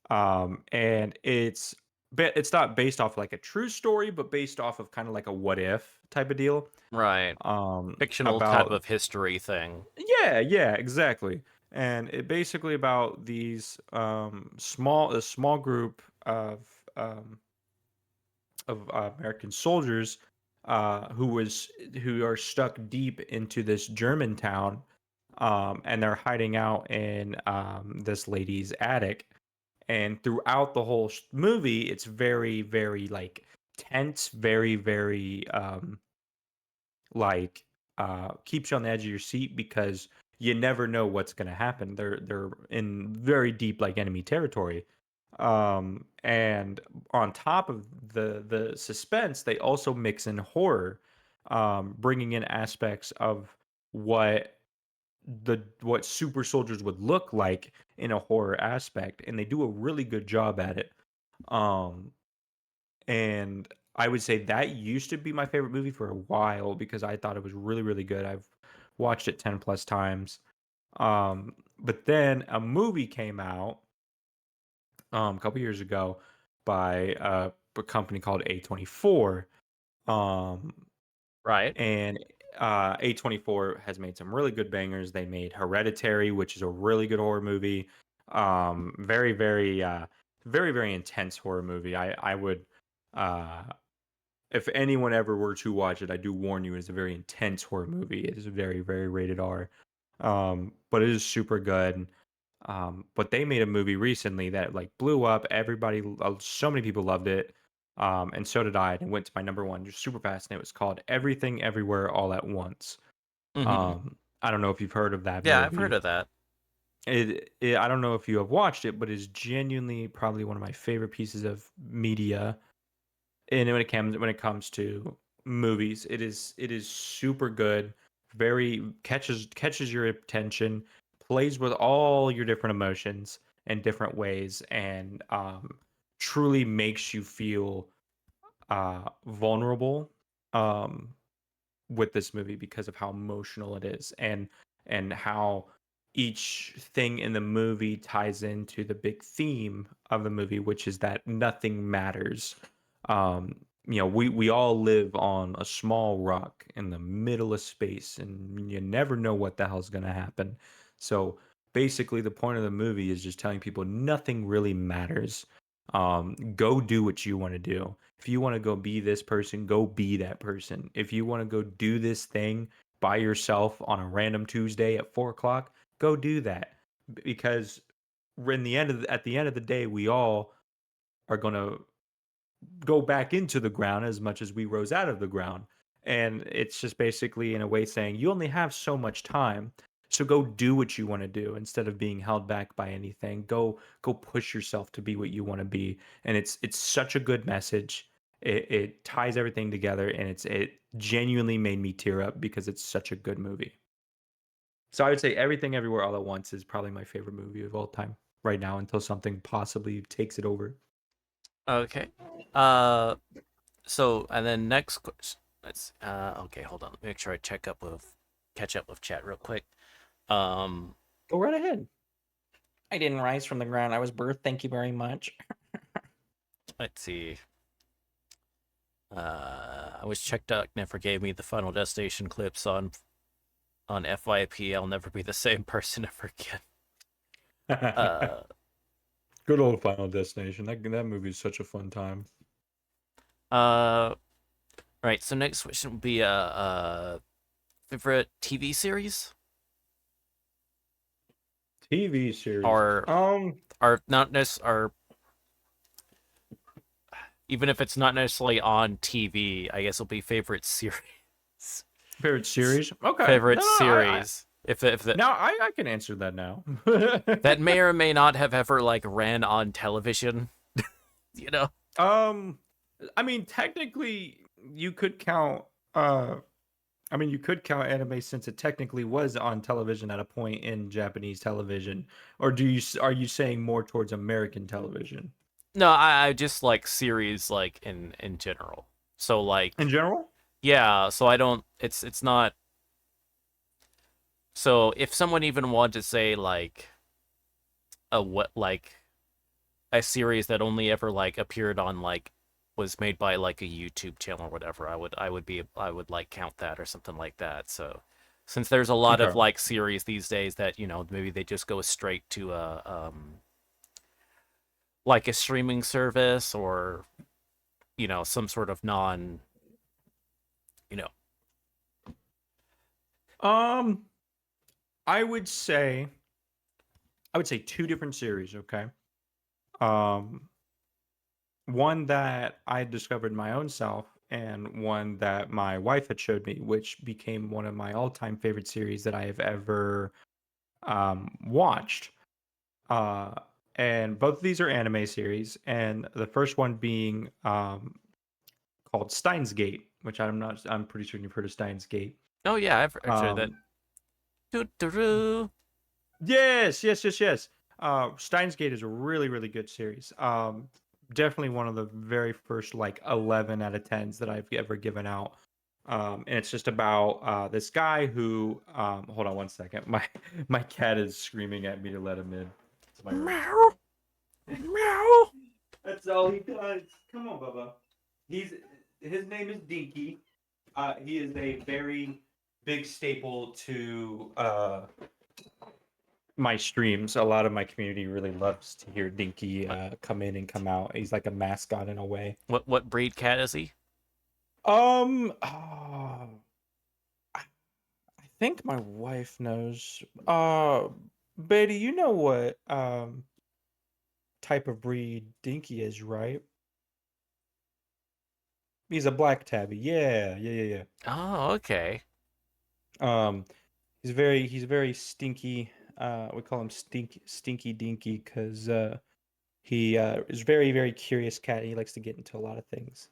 And it's not based off like a true story, but based off of kind of like a what if type of deal. Right. Fictional type About of history thing. yeah, exactly. And it basically about these a small group um, of American soldiers who are stuck deep into this German town, and they're hiding out in this lady's attic. And throughout the whole movie, it's very, very like tense, very, very like keeps you on the edge of your seat because you never know what's going to happen. They're in very deep like enemy territory. And on top of the suspense, they also mix in horror, bringing in aspects of what what super soldiers would look like in a horror aspect, and they do a really good job at it. Um, and I would say that used to be my favorite movie for a while because I thought it was really, really good. I've watched it 10 plus times. But then a movie came out a couple years ago by a company called A24. Um, Right. and A24 has made some really good bangers. They made Hereditary, which is a really good horror movie. Very, very, very, very intense horror movie. I would, uh, if anyone ever were to watch it, I do warn you, it's a very intense horror movie. It is very, very rated R. But it is super good. But they made a movie recently that like blew up. Everybody, so many people loved it. And so did I. And it went to my number one just super fast. And it was called Everything Everywhere All at Once. Mm-hmm. I don't know if you've heard of that Yeah, I've heard movie. of that. I don't know if you have watched it, but it's genuinely probably one of my favorite pieces of media. And when it comes to movies, it is super good. Very catches your attention, plays with all your different emotions in different ways, and truly makes you feel vulnerable um, with this movie because of how emotional it is, and how each thing in the movie ties into the big theme of the movie, which is that nothing matters. We all live on a small rock in the middle of space, and you never know what the hell's going to happen. So basically the point of the movie is just telling people nothing really matters. Go do what you want to do. If you want to go be this person, go be that person. If you want to go do this thing by yourself on a random Tuesday at 4 o'clock, go do that. Because at the end of the day, we all are gonna go back into the ground as much as we rose out of the ground. And it's just basically in a way saying you only have so much time. So go do what you want to do instead of being held back by anything. Go push yourself to be what you want to be. And it's such a good message. It ties everything together, and it genuinely made me tear up because it's such a good movie. So I would say Everything Everywhere All at Once is probably my favorite movie of all time right now until something possibly takes it over. Okay. Uh, so and then next question. Let's. Okay, hold on. Make sure I catch up with chat real quick. Um, Go right ahead. I didn't rise from the ground. I was birthed. Thank you very much. let's see. I was checked out. Never gave me the Final Destination clips on FYP. I'll never be the same person ever again. Uh, Good old Final Destination. That movie is such a fun time. uh. Right. So next question would be favorite TV series TV series. or not necessarily, even if it's not necessarily on TV, I guess it'll be favorite series. Favorite series. Okay. No, Favorite no, series. If the, now I can answer that now. that may or may not have ever like ran on television, you know. um, I mean, technically, you could count. You could count anime since it technically was on television at a point in Japanese television. Or are you saying more towards American television No, I just like series like in general. So in like general? yeah, so I don't. It's not. So if someone even wanted to say like a what like a series that only ever like appeared on like was made by like a YouTube channel or whatever, I would like count that or something like that. So since there's a lot of Okay. like series these days that maybe they just go straight to a like a streaming service or some sort of non you know Um, I would say two different series, okay? Um one that I discovered my own self and one that my wife had showed me, which became one of my all-time favorite series that I have ever watched. Uh and both of these are anime series, and the first one being called Steins Gate, which I'm pretty sure you've heard of Steins Gate. Oh yeah, I've heard that. Um Doo-doo-doo. Yes, yes, yes, yes. Steins Gate is a really, really good series. Definitely one of the very first like 11 out of 10s that I've ever given out. And it's just about this guy who hold on one second. My cat is screaming at me to let him in. It's my room. Meow. Meow. That's all he does. Come on, Bubba. His name is Dinky. He is a very big staple to my streams. A lot of my community really loves to hear Dinky What come in and come out. He's like a mascot in a way. what breed cat is he? I think my wife knows. Betty, you know what type of breed Dinky is, right? He's a black tabby. Yeah, yeah, yeah, Oh, okay. yeah. He's very stinky. We call him Stinky Dinky because he is very, very curious cat. He likes to get into a lot of things.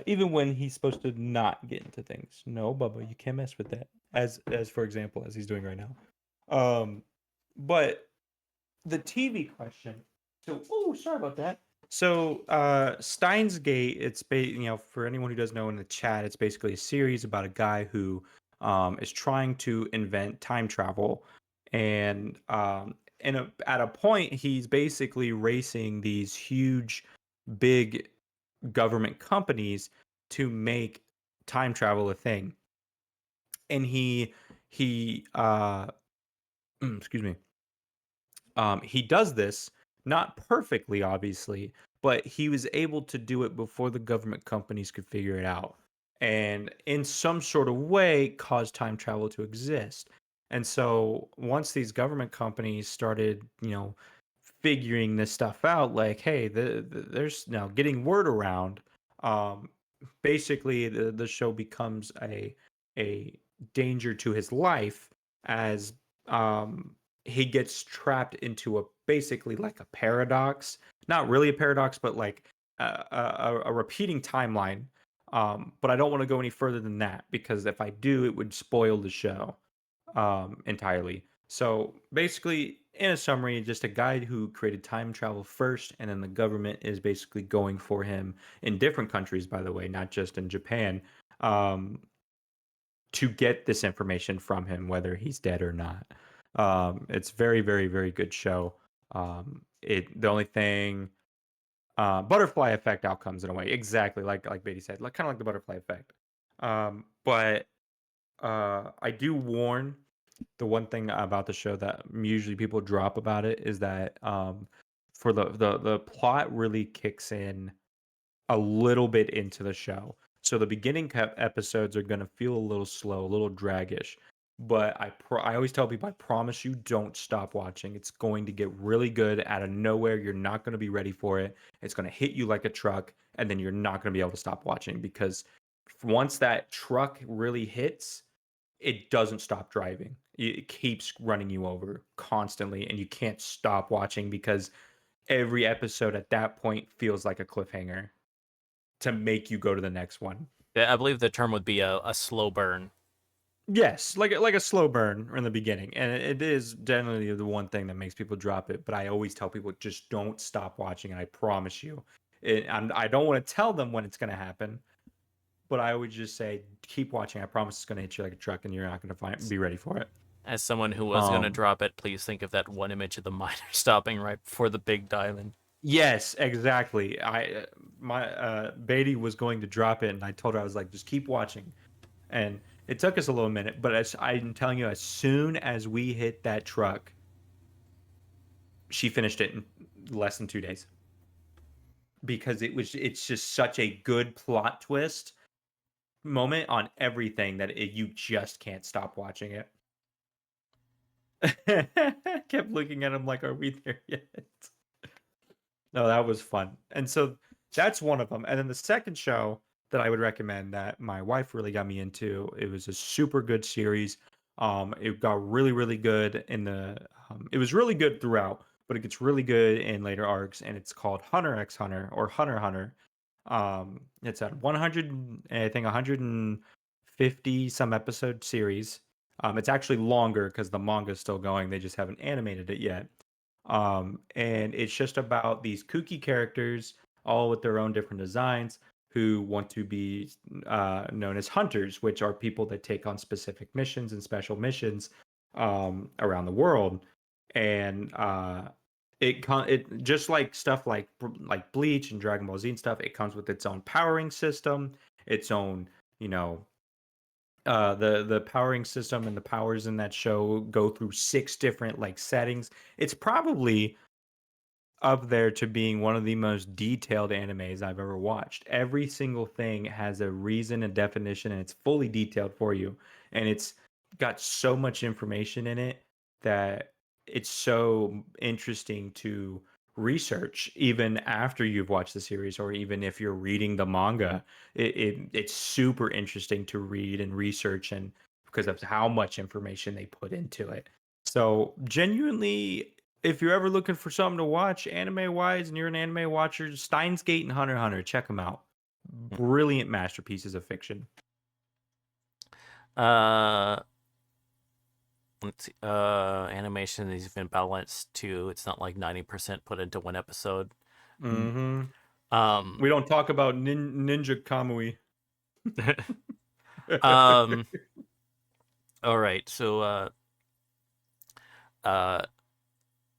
Even when he's supposed to not get into things. No, Bubba, you can't mess with that. As for example, as he's doing right now. But the TV question. So, oh, sorry about that. So, Steins Gate. For anyone who doesn't know in the chat, it's basically a series about a guy who is trying to invent time travel, and at a point, he's basically racing these huge, big government companies to make time travel a thing. And he excuse me, he does this not perfectly, obviously, but he was able to do it before the government companies could figure it out, and in some sort of way cause time travel to exist. And so once these government companies started, figuring this stuff out, like, hey, there's now getting word around. Um, Basically, the show becomes a danger to his life as he gets trapped into a basically like a paradox. Not really a paradox, but like a repeating timeline. But I don't want to go any further than that because if I do, it would spoil the show entirely. So basically, in a summary, just a guy who created time travel first, and then the government is basically going for him in different countries, by the way, not just in Japan, um, to get this information from him, whether he's dead or not. It's very, very, very good show. The only thing, butterfly effect outcomes in a way, exactly like Beatty said, like kind of like the butterfly effect. But I do warn, the one thing about the show that usually people drop about it is that for the plot really kicks in a little bit into the show. So the beginning episodes are going to feel a little slow, a little draggish. But I always tell people, I promise you, don't stop watching. It's going to get really good out of nowhere. You're not going to be ready for it. It's going to hit you like a truck, and then you're not going to be able to stop watching because once that truck really hits, it doesn't stop driving. It keeps running you over constantly, and you can't stop watching because every episode at that point feels like a cliffhanger to make you go to the next one. I believe the term would be a slow burn. Yes, like a slow burn in the beginning, and it is generally the one thing that makes people drop it. But I always tell people, just don't stop watching, and I promise you, I don't want to tell them when it's going to happen, but I would just say, keep watching. I promise it's going to hit you like a truck, and you're not going to be ready for it. As someone who was gonna Um, drop it, please think of that one image of the miner stopping right before the big diamond. yes, exactly. My Beatty was going to drop it, and I told her, I was like, just keep watching. And it took us a little minute, but as I'm telling you, as soon as we hit that truck, she finished it in less than 2 days because it's just such a good plot twist moment on everything that you just can't stop watching it. Kept looking at him like, "Are we there yet?" No, that was fun. And so that's one of them. And then the second show that I would recommend that my wife really got me into, it was a super good series. It got really, really good in the it was really good throughout, but it gets really good in later arcs, and it's called Hunter x Hunter or Hunter x Hunter. It's at 100, I think 150 some episode series. It's actually longer because the manga is still going. They just haven't animated it yet. And it's just about these kooky characters, all with their own different designs, who want to be known as hunters, which are people that take on specific missions and special missions around the world. And it just like stuff like Bleach and Dragon Ball Z and stuff. It comes with its own powering system, its own, you know, the powering system and the powers in that show go through 6 different like settings. It's probably up there to being one of the most detailed animes I've ever watched. Every single thing has a reason and definition, and it's fully detailed for you. And it's got so much information in it that it's so interesting to research even after you've watched the series, or even if you're reading the manga. It's super interesting to read and research, and because of how much information they put into it. So genuinely, if you're ever looking for something to watch anime wise and you're an anime watcher, Steins Gate and Hunter x Hunter, check them out. Brilliant masterpieces of fiction. Uh, let's see. Animation is even balanced too. It's not like 90% put into one episode. Mm-hmm. Um, We don't talk about Ninja Kamui. um. All right. So, uh,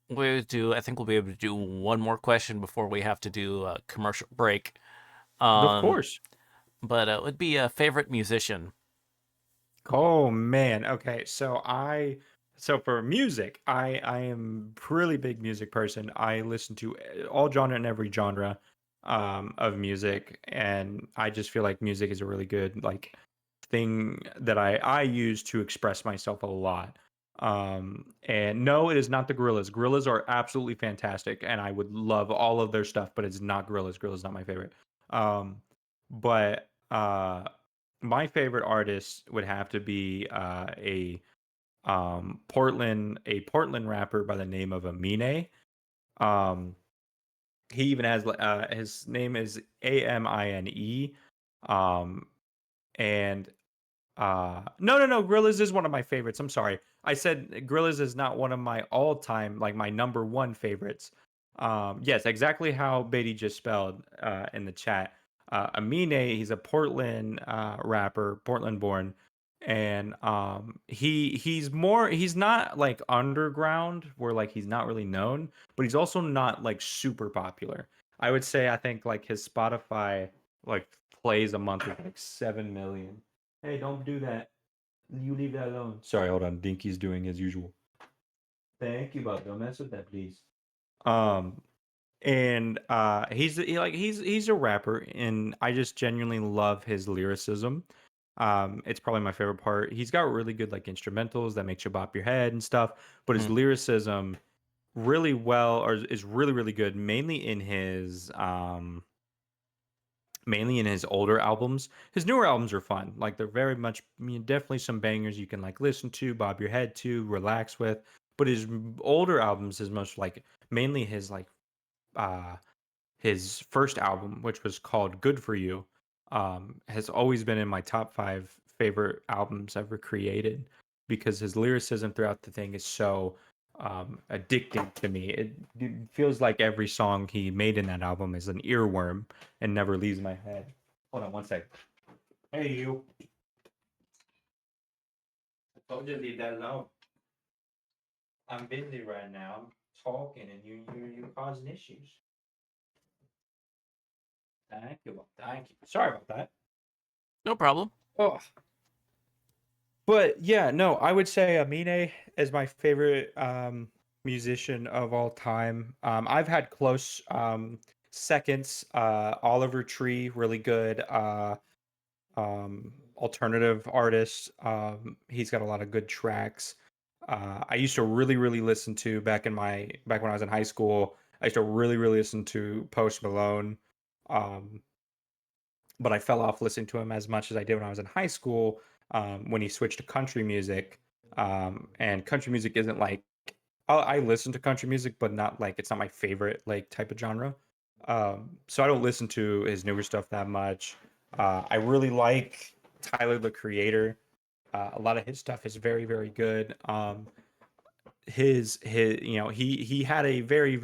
we'll do. I think we'll be able to do one more question before we have to do a commercial break. Of Um, course. but it would be a favorite musician. Oh man. Okay. So for music, I am a really big music person. I listen to all genre and every genre of music, and I just feel like music is a really good like thing that I use to express myself a lot. And no, it is not the Gorillas. Gorillas are absolutely fantastic, and I would love all of their stuff, but it's not Gorillas. Gorillas not my favorite. But my favorite artist would have to be a Portland rapper by the name of Amine. Um, he even has his name is Amine. Um, and no, Gorillas is one of my favorites. I'm sorry. I said Gorillas is not one of my all-time, like my number one favorites. Yes, exactly how Beatty just spelled in the chat. Amine, he's a Portland rapper, Portland born, and he's not like underground where like he's not really known, but he's also not like super popular. I would say I think like his Spotify like plays a month is like 7 million. Hey, don't do that. You leave that alone. Sorry, hold on. Dinky's doing his usual. Thank you, bud. Don't mess with that, please. Um, and he's a rapper, and I just genuinely love his lyricism. It's probably my favorite part. He's got really good like instrumentals that makes you bop your head and stuff, but his Mm. lyricism really well or is really really good, mainly in his older albums. His newer albums are fun. Like they're very much, definitely some bangers you can like listen to, bob your head to, relax with. But his older albums, his most like mainly uh his first album, which was called Good For You, has always been in my top 5 favorite albums ever created because his lyricism throughout the thing is so addicting to me. It feels like every song he made in that album is an earworm and never leaves my head. Hold on one sec. Hey, you. I told you to leave that alone. I'm busy right now. I'm talking and you're causing issues. Thank you. Thank you. Sorry about that. No problem. Oh, but yeah, no, I would say Amine is my favorite musician of all time. I've had close seconds. Oliver Tree, really good alternative artist. He's got a lot of good tracks. I used to really listen to back when I was in high school. I used to really listen to Post Malone. Um, but I fell off listening to him as much as I did when I was in high school, when he switched to country music. And country music isn't like I listen to country music, but not like it's not my favorite like type of genre. So I don't listen to his newer stuff that much. I really like Tyler the Creator. A lot of his stuff is very good. His he had a very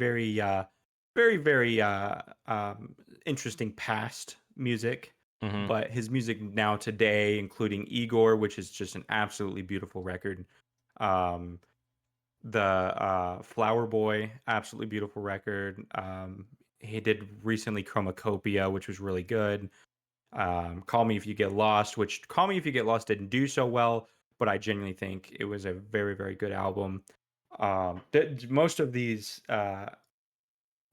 interesting past music, Hmm. but his music now today, including Igor, which is just an absolutely beautiful record. um the Flower Boy, absolutely beautiful record. He did recently Chromacopia, which was really good. Call Me If You Get Lost, which Call Me If You Get Lost didn't do so well, but I genuinely think it was a very good album. Most of these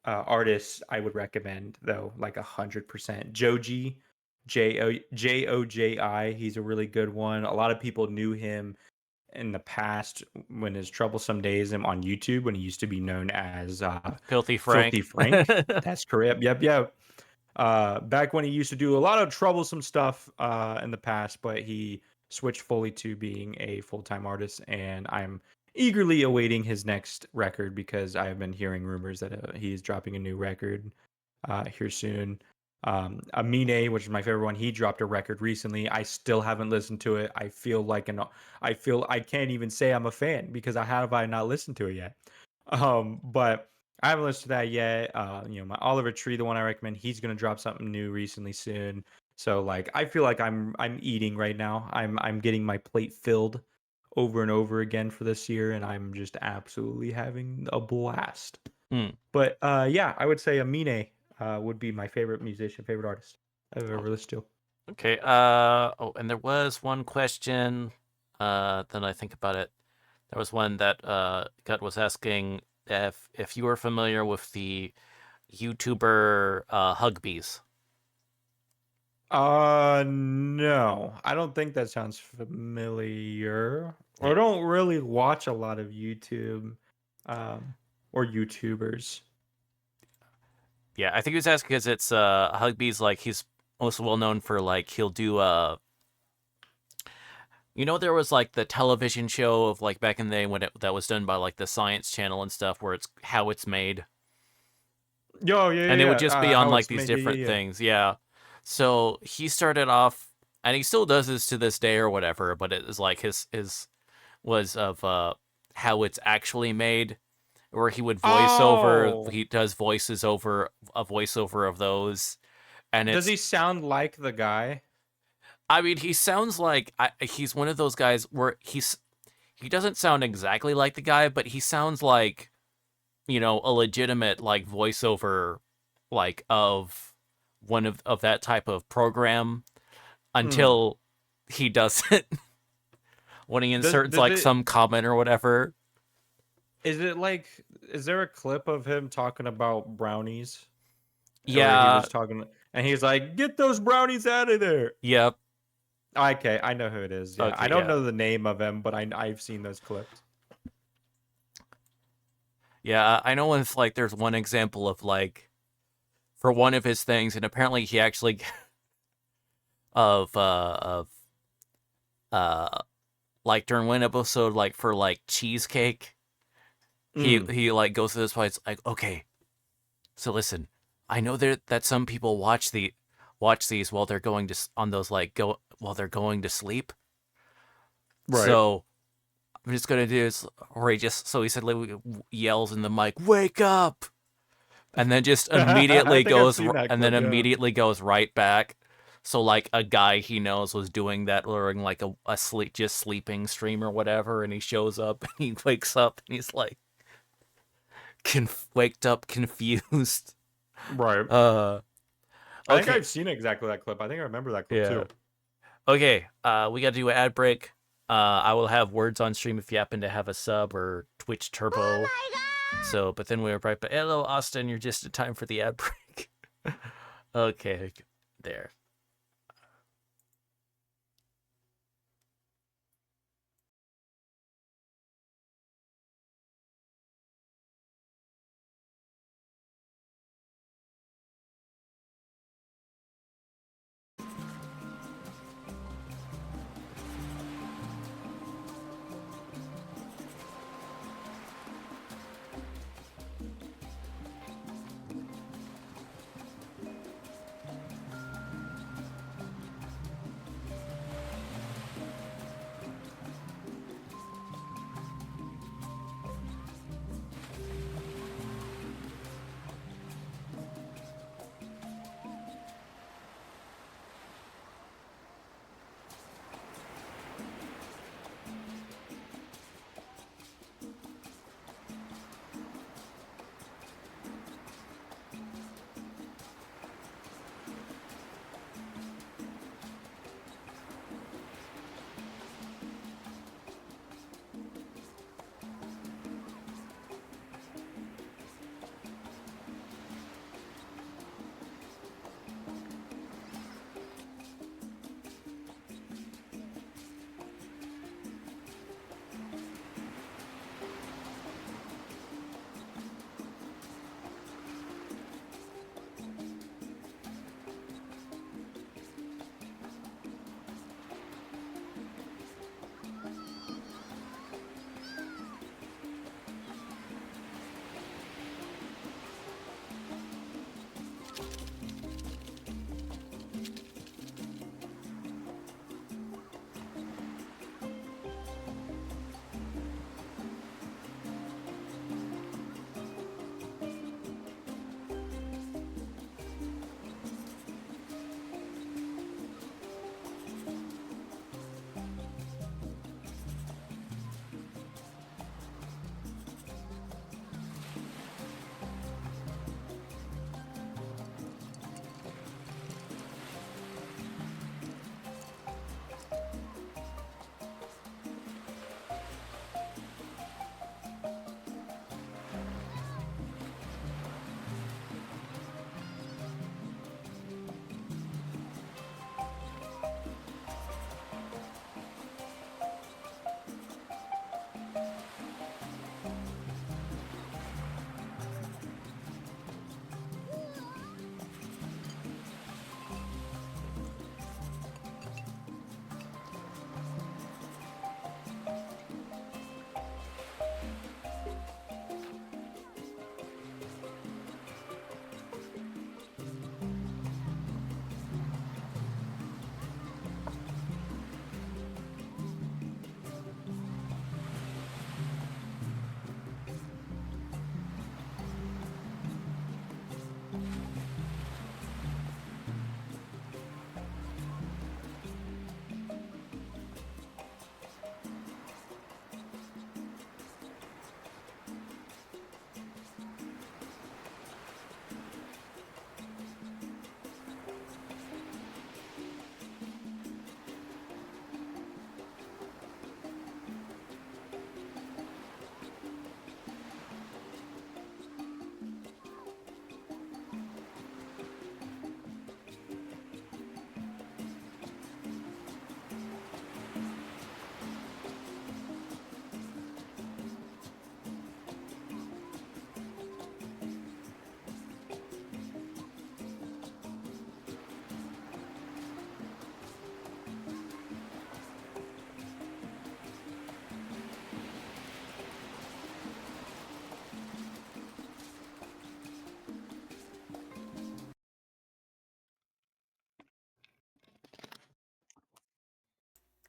artists I would recommend though, like 100%. Joji, Joji, he's a really good one. A lot of people knew him in the past when his troublesome days on YouTube when he used to be known as Filthy Filthy Frank. Frank. That's correct. Yep. Back when he used to do a lot of troublesome stuff in the past, but he switched fully to being a full-time artist, and I'm eagerly awaiting his next record because I have been hearing rumors that he's dropping a new record here soon. Amine, which is my favorite one, he dropped a record recently. I still haven't listened to it. I feel I can't even say I'm a fan because I not listened to it yet. But I haven't listened to that yet. My Oliver Tree, the one I recommend, he's gonna drop something new recently soon. So like, I feel like I'm eating right now. I'm getting my plate filled over and over again for this year, and I'm just absolutely having a blast. Hmm. But yeah, I would say Amine would be my favorite musician, favorite artist I've Oh, ever listened to. okay. Oh, and there was one question. Then I think about it. There was one that Gut was asking if you were familiar with the YouTuber Hugbees. No, I don't think that sounds familiar. Yeah, I don't really watch a lot of YouTube, um, or YouTubers. yeah. I think he was asking because it's Hugbees, like he's most well known for like he'll do there was like the television show of like back in the day when that was done by like the Science Channel and stuff, where it's how it's made, Yo, yeah, and it would just be on how like it's these made. Yeah, different yeah, things. Yeah. So he started off, and he still does this to this day or whatever. But it was like his was of how it's actually made, where he would voice over. Oh, He does voices over a voiceover of those, and does it's. he sound like the guy? I mean, he sounds like he's one of those guys where he doesn't sound exactly like the guy, but he sounds like a legitimate like voiceover like of one of that type of program Hmm. until he does it when he Does inserts does like it some comment or whatever. is it like is there a clip of him talking about brownies where he Yeah, was talking and he's like, "Get those brownies out of there." yep. Okay, I know who it is. Yeah, I Okay, don't yeah. know the name of him, but I've seen those clips. Yeah, I know if like there's one example of like for one of his things, and apparently he actually of uh like during one episode like for like cheesecake, Mm, he like goes to this place like, okay, so listen, I know that some people watch these while they're going to on those like go while they're going to sleep. right. So I'm just gonna do this, or he said like yells in the mic, "Wake up!" and then just I immediately think I've goes seen that and then clip. Yeah. immediately goes right back. So like a guy he knows was doing that during like a sleeping stream or whatever, and he shows up and he wakes up and he's like waked up confused. Right. Uh, I think okay, I've seen exactly that clip. I think I remember that clip yeah. too. Okay, we got to do an ad break. I will have words on stream if you happen to have a sub or Twitch Turbo. So, but then we were right. But hello, Austin, you're just in time for the ad break. Okay, there.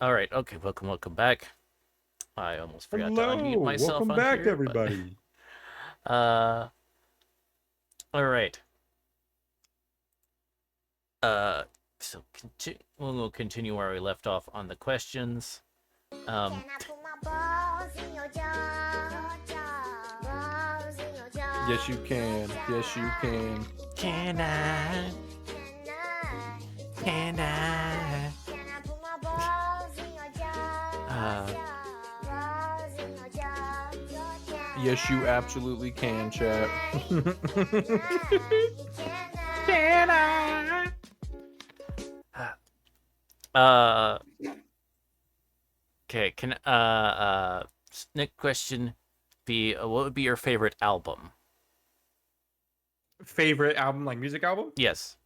All right. Okay. Welcome back. I almost forgot to Hello, unmute myself welcome on back, here, but everybody. uh, all right. Uh, so we'll continue where we left off on the questions. Um, Can I put my balls in your jar? Balls in your jar. Yes, you can. Yes, you can. can I? Can I? Can I put my balls in your jar? Uh, Balls in your jar. Yes, you absolutely can, chat. can I? Uh, okay. Next question be what would be your favorite album? Favorite album, like music album? Yes.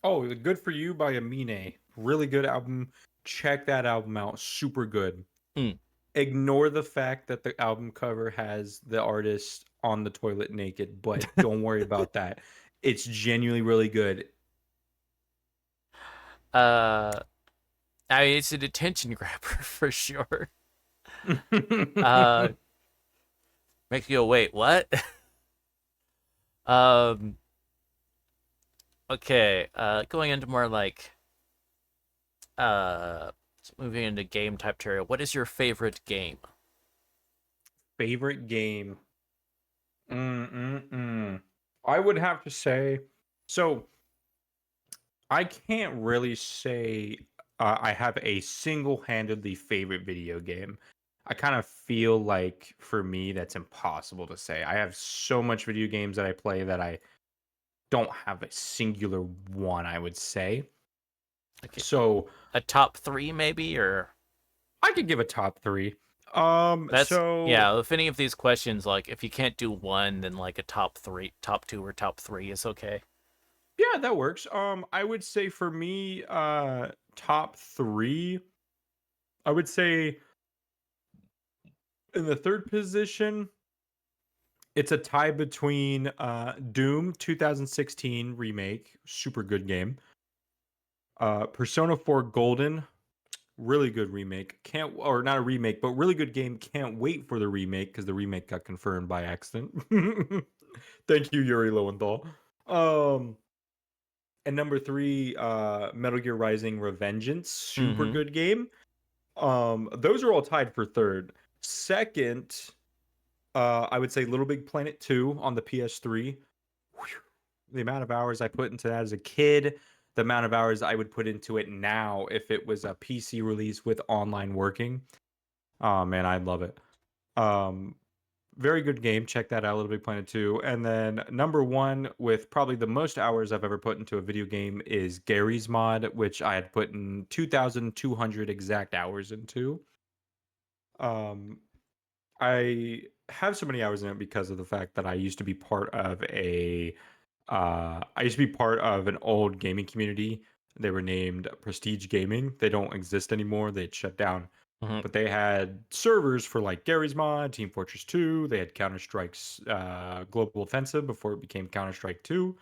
Oh, the Good For You by Amine. Really good album. Check that album out. Super good. Mm. Ignore the fact that the album cover has the artist on the toilet naked, but don't worry about that. It's genuinely really good. Uh, I mean, it's an attention grabber for sure. Uh, Make you go, wait, what? um, okay. Going into more like uh, moving into game type material. What is your favorite game? Favorite game. I would have to say, so I can't really say I have a single-handedly favorite video game. I kind of feel like for me that's impossible to say. I have so much video games that I play that I don't have a singular one, I would say. Okay, So a top three maybe, or I could give a top three. that's So yeah. If any of these questions, like if you can't do one, then like a top three, top two, or top three is okay. yeah, that works. I would say for me, top three, I would say in the third position, it's a tie between Doom 2016 remake, super good game. Persona 4 Golden, really good remake. Can't or not a remake, but really good game. Can't wait for the remake because the remake got confirmed by accident. Thank you, Yuri Lowenthal. Um, and number three, Metal Gear Rising: Revengeance, super Mm-hmm. good game. Those are all tied for third. Second, I would say Little Big Planet 2 on the PS3. Whew. The amount of hours I put into that as a kid, the amount of hours I would put into it now if it was a PC release with online working. Oh man, I'd love it. Um, very good game. Check that out, Little Big Planet 2. And then number one with probably the most hours I've ever put into a video game is Gary's Mod, which I had put in 2,200 exact hours into. Um, I have so many hours in it because of the fact that I used to be part of an old gaming community. They were named Prestige Gaming. They don't exist anymore. They had shut down. Mm-hmm. But they had servers for like Gary's Mod, Team Fortress 2. They had Counter Strike's Global Offensive before it became Counter Strike 2.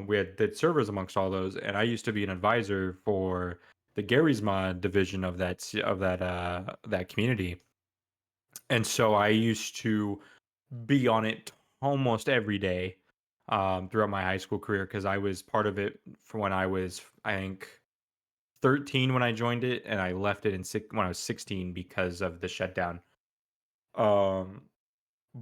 We had the servers amongst all those, and I used to be an advisor for the Gary's Mod division of that community. And so I used to be on it almost every day throughout my high school career because I was part of it from when I was, I think, 13 when I joined it, and I left it when I was 16 because of the shutdown. Um,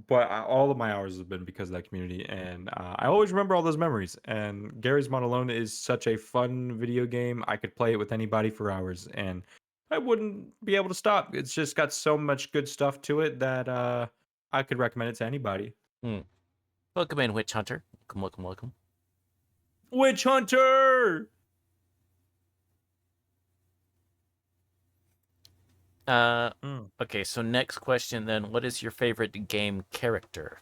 but all of my hours have been because of that community, and I always remember all those memories. And Gary's Mod Alone is such a fun video game. I could play it with anybody for hours, and I wouldn't be able to stop. It's just got so much good stuff to it that I could recommend it to anybody. Mm. Welcome in, Witch Hunter. Welcome. Witch Hunter. Uh, Mm. okay. So next question then: what is your favorite game character?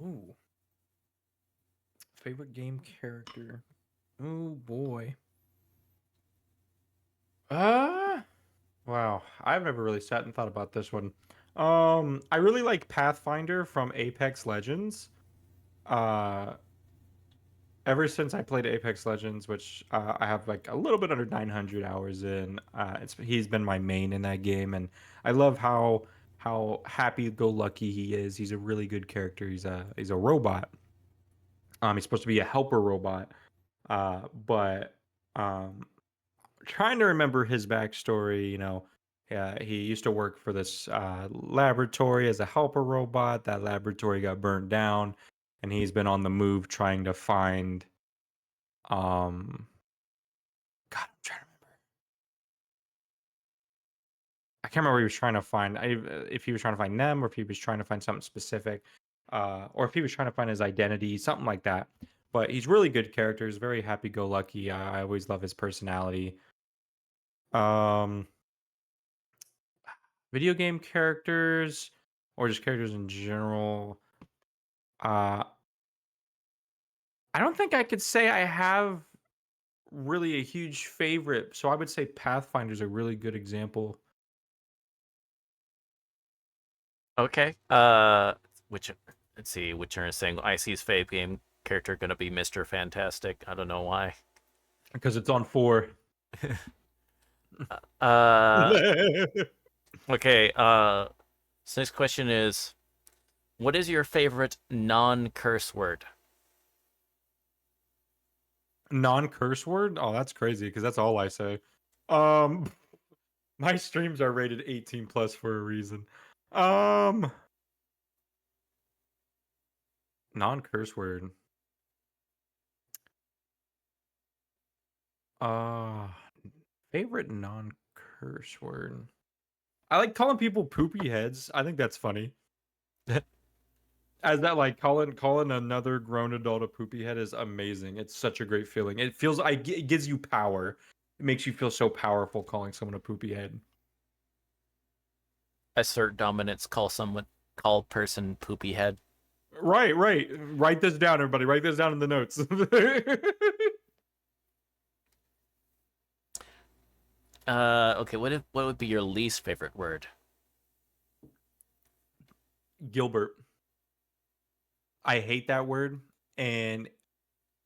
Ooh. Favorite game character. Oh boy. Uh wow. I've never really sat and thought about this one. I really like Pathfinder from Apex Legends. Uh Ever since I played Apex Legends, which I have like a little bit under 900 hours in, he's been my main in that game, and I love how happy-go-lucky he is. He's a really good character. He's a robot. He's supposed to be a helper robot, but um, trying to remember his backstory. He used to work for this laboratory as a helper robot. That laboratory got burned down, and he's been on the move trying to find. Um, God, I'm trying to remember. I can't remember what he was trying to find. If he was trying to find them, or if he was trying to find something specific, or if he was trying to find his identity, something like that. But he's really good character. He's very happy-go-lucky. I always love his personality. Um, Video game characters, or just characters in general. Uh, I don't think I could say I have really a huge favorite. So I would say Pathfinder's a really good example. Okay. Which let's see. Witcher is saying IC's fave game character gonna be Mr. Fantastic. I don't know why. Because it's on 4. Uh. Okay. So next question is, what is your favorite non-curse word? Non-curse word? Oh, that's crazy because that's all I say. Um my streams are rated 18 plus for a reason. Um Non-curse word. Uh Favorite non-curse word. I like calling people poopy heads. I think that's funny. As that, like, calling another grown adult a poopy head is amazing. It's such a great feeling. It feels it gives you power. It makes you feel so powerful calling someone a poopy head. Assert dominance. Call person poopy head. Right, right. Write this down, everybody. Write this down in the notes. Okay. What would be your least favorite word? Gilbert. I hate that word, and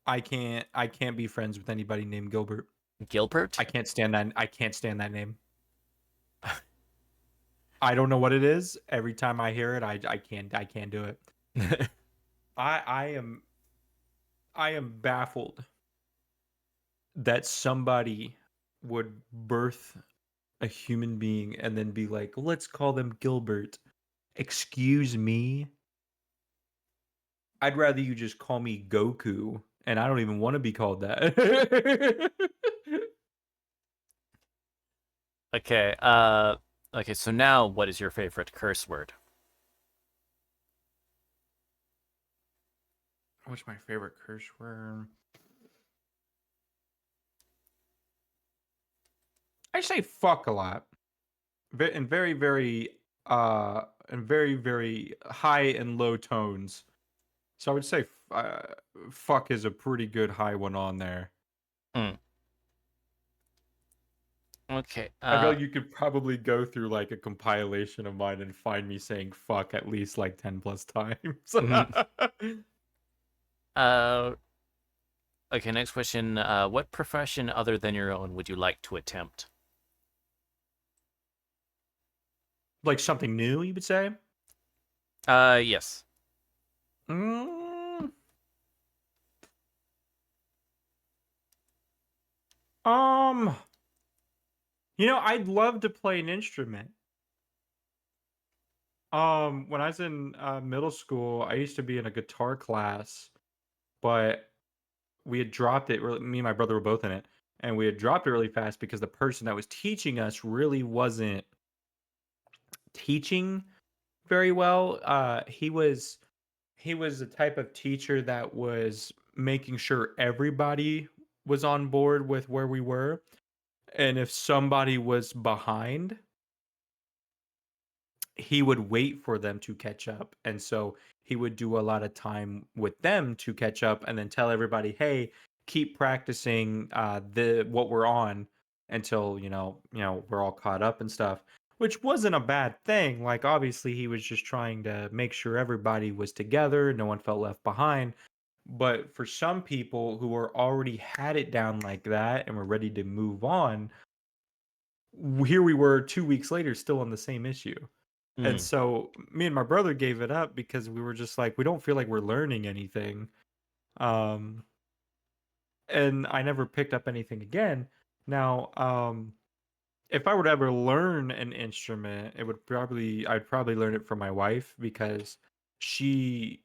I can't be friends with anybody named Gilbert. Gilbert? I can't stand that. I can't stand that name. I don't know what it is. Every time I hear it, I can't do it. I am baffled that somebody would birth a human being and then be like, let's call them Gilbert. Excuse me. I'd rather you just call me Goku, and I don't even want to be called that. Okay. Okay. So now, what is your favorite curse word? What's my favorite curse word? I say fuck a lot. In very, very in very, very high and low tones. So I would say fuck is a pretty good high one on there. Hmm. Okay. I feel like you could probably go through like a compilation of mine and find me saying fuck at least like 10 plus times. Uh. Okay. Next question. What profession other than your own would you like to attempt? Like something new, you would say? Yes. Mm, I'd love to play an instrument. When I was in middle school, I used to be in a guitar class, but we had dropped it. Me and my brother were both in it, and we had dropped it really fast because the person that was teaching us really wasn't teaching very well. He was the type of teacher that was making sure everybody was on board with where we were, and if somebody was behind, he would wait for them to catch up. And so he would do a lot of time with them to catch up and then tell everybody, hey, keep practicing the what we're on until we're all caught up and stuff, which wasn't a bad thing. Like, obviously he was just trying to make sure everybody was together, no one felt left behind. But for some people who are already had it down like that and were ready to move on, here we were 2 weeks later still on the same issue. And Mm. so me and my brother gave it up because we were just like, we don't feel like we're learning anything. Um, and I never picked up anything again. Now, if I were to ever learn an instrument, I'd probably learn it from my wife because she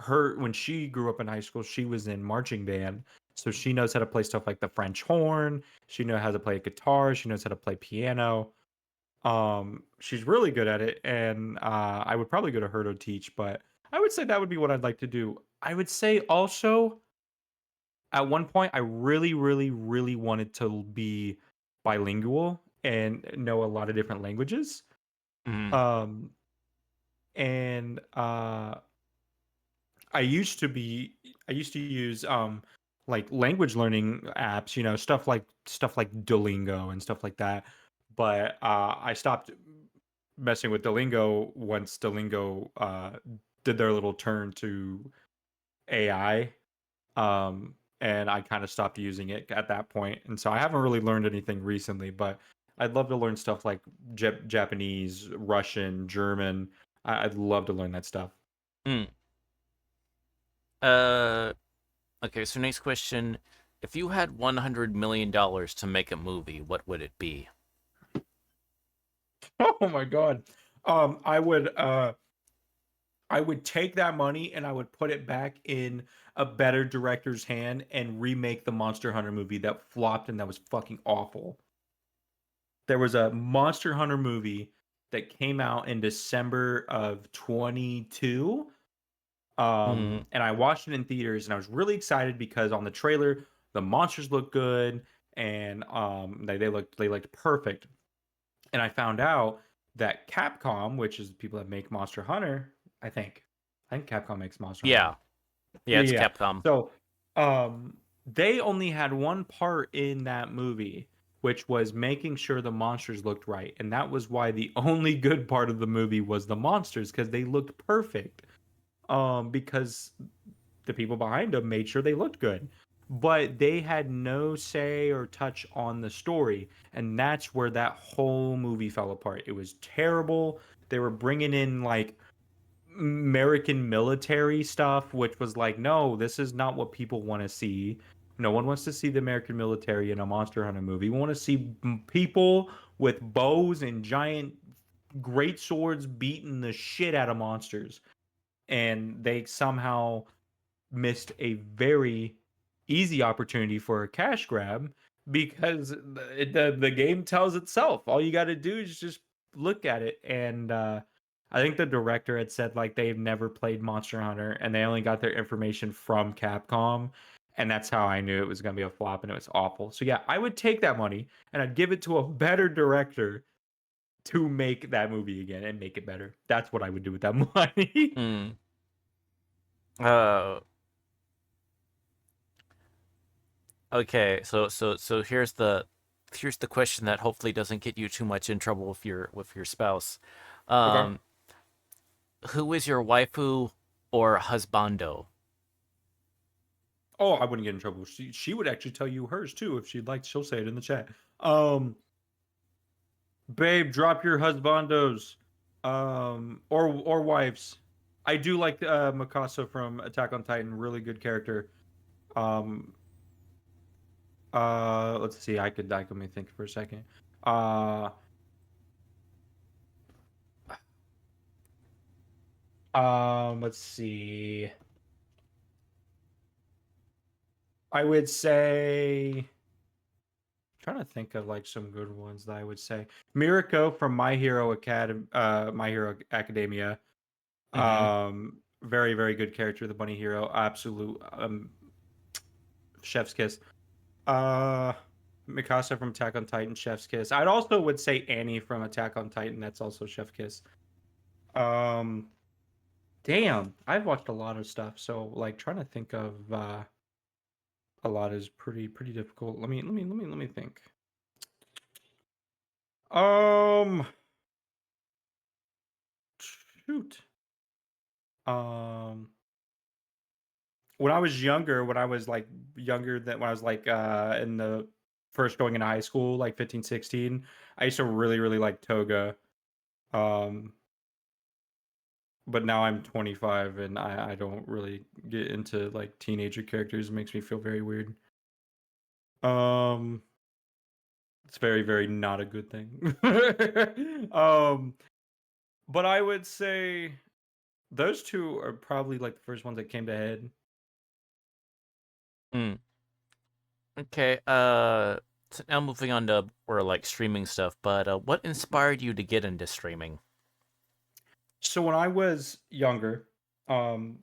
when she grew up in high school, she was in marching band. So she knows how to play stuff like the French horn, she knows how to play guitar, she knows how to play piano. She's really good at it, and I would probably go to her to teach, but I would say that would be what I'd like to do. I would say also at one point I really, really, really wanted to be bilingual and know a lot of different languages. Mm. Um, and I used to be I used to use like language learning apps, stuff like Duolingo and stuff like that. But I stopped messing with Duolingo once Duolingo did their little turn to AI. And I kind of stopped using it at that point. And so I haven't really learned anything recently, but I'd love to learn stuff like Japanese, Russian, German. I'd love to learn that stuff. Mm. Uh, okay, so next question. If you had $100 million to make a movie, what would it be? Oh my god. Um, I would uh I would take that money and I would put it back in a better director's hand and remake the Monster Hunter movie that flopped and that was fucking awful. There was a Monster Hunter movie that came out in December of 22. Mm. And I watched it in theaters and I was really excited because on the trailer the monsters looked good and they looked perfect. And I found out that Capcom, which is the people that make Monster Hunter, I think. I think Capcom makes Monster Hunter. Yeah, yeah, Yeah, it's yeah, yeah. Capcom. So, they only had one part in that movie, which was making sure the monsters looked right, and that was why the only good part of the movie was the monsters because they looked perfect. Because the people behind them made sure they looked good. But they had no say or touch on the story. And that's where that whole movie fell apart. It was terrible. They were bringing in like American military stuff, which was like, no, this is not what people want to see. No one wants to see the American military in a Monster Hunter movie. We want to see people with bows and giant great swords beating the shit out of monsters. And they somehow missed a very easy opportunity for a cash grab because the game tells itself. All you got to do is just look at it. And I think the director had said like they've never played Monster Hunter and they only got their information from Capcom. And that's how I knew it was going to be a flop and it was awful. So yeah, I would take that money and I'd give it to a better director to make that movie again and make it better. That's what I would do with that money. Mm. Uh, okay, so here's the question that hopefully doesn't get you too much in trouble with your spouse. Okay. Um, who is your waifu or husbando? Oh, I wouldn't get in trouble. She would actually tell you hers too if she'd like. She'll say it in the chat. Um, babe, drop your husbandos, or wives. I do like Mikasa from Attack on Titan. Really good character. Um, let's see. I could let me think for a second. Uh, let's see. I would say. Trying to think of like some good ones that I would say. Mirako from My Hero Academia. Mm-hmm. Very, very good character, the bunny hero. Absolute chef's kiss. Uh Mikasa from Attack on Titan, chef's kiss. I'd also would say Annie from Attack on Titan, that's also chef kiss. Um damn, I've watched a lot of stuff, so like trying to think of a lot is pretty difficult. Let me think. Um shoot. Um when I was younger, when I was like younger than when I was like in the first going into high school, like 15, 16, I used to really, really like Toga. Um, but now I'm 25 and I don't really get into like teenager characters. It makes me feel very weird. Um, it's very, very not a good thing. um, but I would say those two are probably like the first ones that came to head. Mm. Okay. So now moving on to or like streaming stuff. But what inspired you to get into streaming? So when I was younger, um,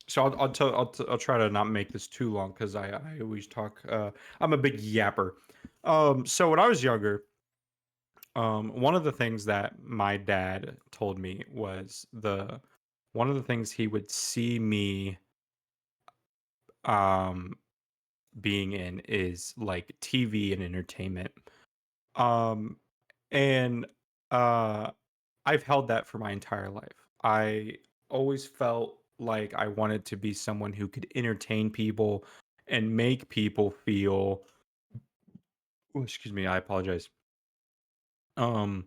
so I'll try to not make this too long because I always talk. I'm a big yapper. So when I was younger, one of the things that my dad told me was the one of the things he would see me um being in is like TV and entertainment. Um, and uh, I've held that for my entire life. I always felt like I wanted to be someone who could entertain people and make people feel. Oh, excuse me, I apologize. Um,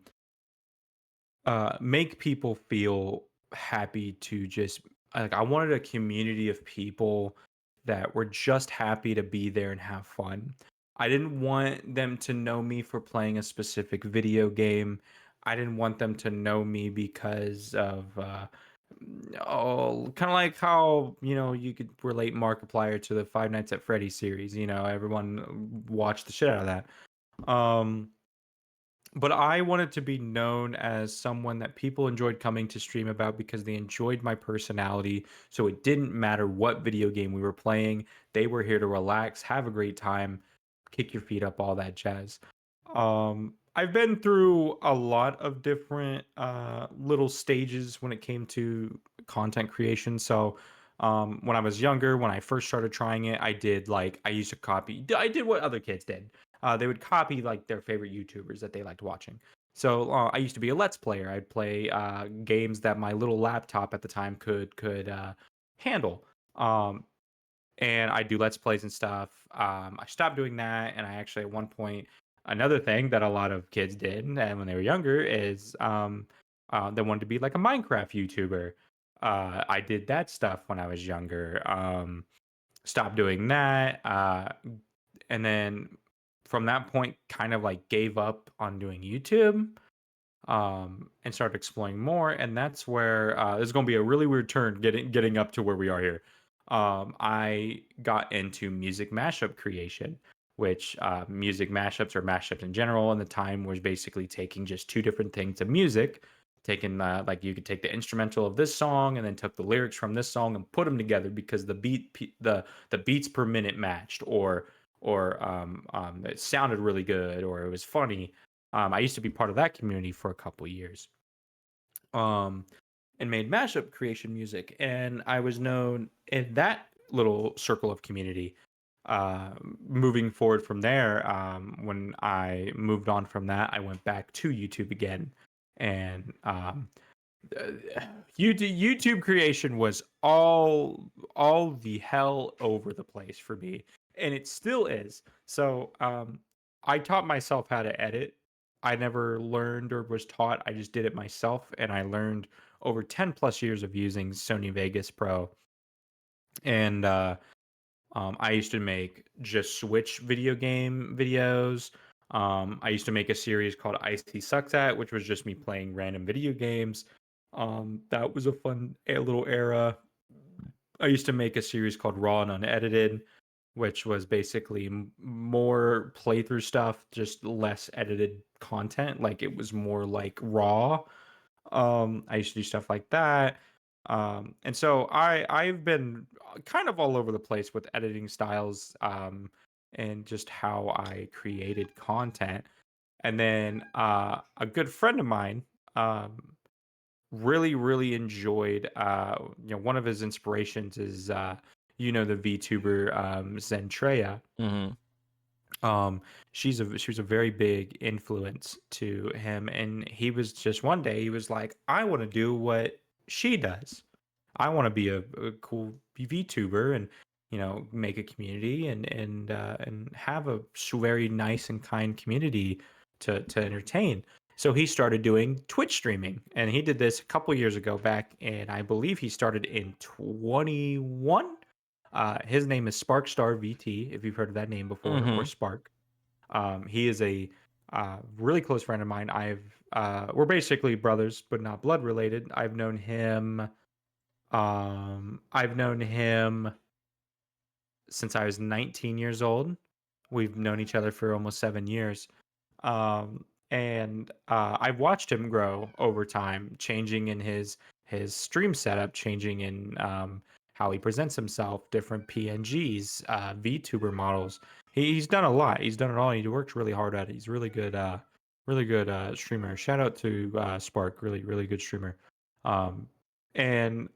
make people feel happy to just like I wanted a community of people that were just happy to be there and have fun. I didn't want them to know me for playing a specific video game. I didn't want them to know me because of oh, kind of like how, you could relate Markiplier to the Five Nights at Freddy's series. Everyone watched the shit out of that. But I wanted to be known as someone that people enjoyed coming to stream about because they enjoyed my personality. So it didn't matter what video game we were playing. They were here to relax, have a great time, kick your feet up, all that jazz. I've been through a lot of different little stages when it came to content creation. So when I was younger, when I first started trying it, I used to copy, I did what other kids did. They would copy like their favorite YouTubers that they liked watching. So I used to be a Let's Player. I'd play games that my little laptop at the time could handle. Um, and I do Let's Plays and stuff. I stopped doing that, and I actually at one point another thing that a lot of kids did, and when they were younger, is they wanted to be like a Minecraft YouTuber. I did that stuff when I was younger. Stopped doing that, and then from that point, kind of like gave up on doing YouTube and started exploring more. And that's where this is going to be a really weird turn getting up to where we are here. I got into music mashup creation, which music mashups or mashups in general, and the time was basically taking just two different things of music. Taking like you could take the instrumental of this song and then took the lyrics from this song and put them together because the beats per minute matched or it sounded really good or it was funny. I used to be part of that community for a couple years, um, and made mashup creation music, and I was known in that little circle of community. Uh, Moving forward from there, when I moved on from that, I went back to YouTube again, and uh, YouTube creation was all the hell over the place for me, and it still is. So I taught myself how to edit. I never learned or was taught. I just did it myself, and I learned over 10 plus years of using Sony Vegas Pro. And I used to make just Switch video game videos. I used to make a series called Icy Sucks At, which was just me playing random video games. That was a fun little era. I used to make a series called Raw and Unedited, which was basically more playthrough stuff, just less edited content. Like it was more like raw. I used to do stuff like that. And so I've been kind of all over the place with editing styles and just how I created content. And then a good friend of mine really really enjoyed one of his inspirations is the VTuber Zentreya. Mm-hmm. um she was a very big influence to him, and he was just one day he was like, I want to do what she does. I want to be a cool VTuber and make a community and have a very nice and kind community to entertain. So he started doing Twitch streaming, and he did this a couple years ago back, and I believe he started in 21. His name is Sparkstar VT, if you've heard of that name before, or Mm-hmm. Spark. He is a really close friend of mine. We're basically brothers, but not blood related. I've known him since I was 19 years old. We've known each other for almost 7 years. And I've watched him grow over time, changing in his stream setup, changing in how he presents himself, different PNGs, VTuber models. He's done a lot. He's done it all. And he works really hard at it. He's really good streamer. Shout out to Spark, really really good streamer. Um, and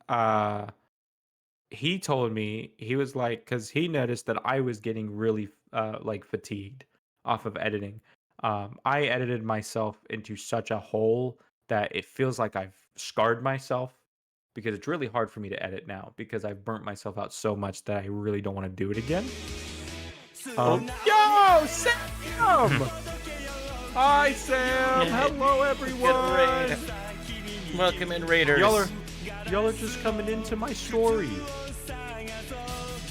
he told me, he was like, because he noticed that I was getting really like fatigued off of editing. I edited myself into such a hole that it feels like I've scarred myself, because it's really hard for me to edit now because I've burnt myself out so much that I really don't want to do it again. Oh, Yo, Sam! Hi, Sam. Yeah. Hello, everyone. raid. Welcome in, Raiders. Y'all are just coming into my story.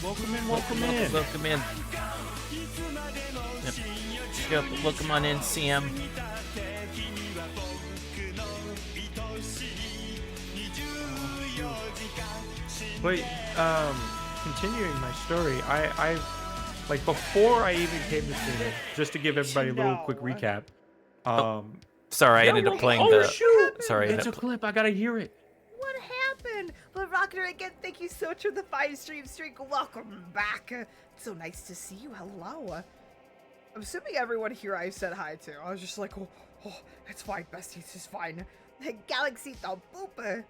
Welcome in. Welcome in. Yep. Welcome on in, Sam. Wait, continuing my story, I like before I even came to streaming, just to give everybody a little quick recap. Sorry, I Yeah, ended up well, playing oh the. shoot! Sorry, I It's a ended up clip. I gotta hear it. What happened? But Rocketer, again, thank you so much for the 5 streak. Welcome back. It's so nice to see you. Hello. I'm assuming everyone here I said hi to. I was just like, oh, it's fine, besties, it's fine. Galaxy the Booper.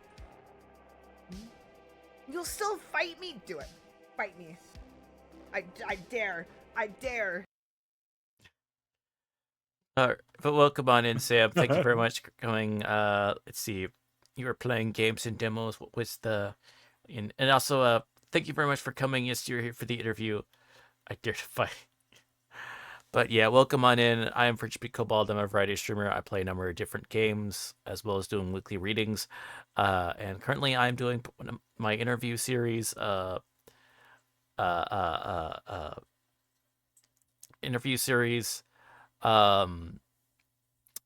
You'll still fight me? Do it. Fight me. I dare. I dare. But welcome on in, Sam. Thank you very much for coming. Let's see. You were playing games and demos. What was the. And also, thank you very much for coming. Yes, you're here for the interview. I dare to fight. But yeah, welcome on in. I am Virgil Cobalt. I'm a variety streamer. I play a number of different games as well as doing weekly readings. And currently, I'm doing my interview series. Interview series.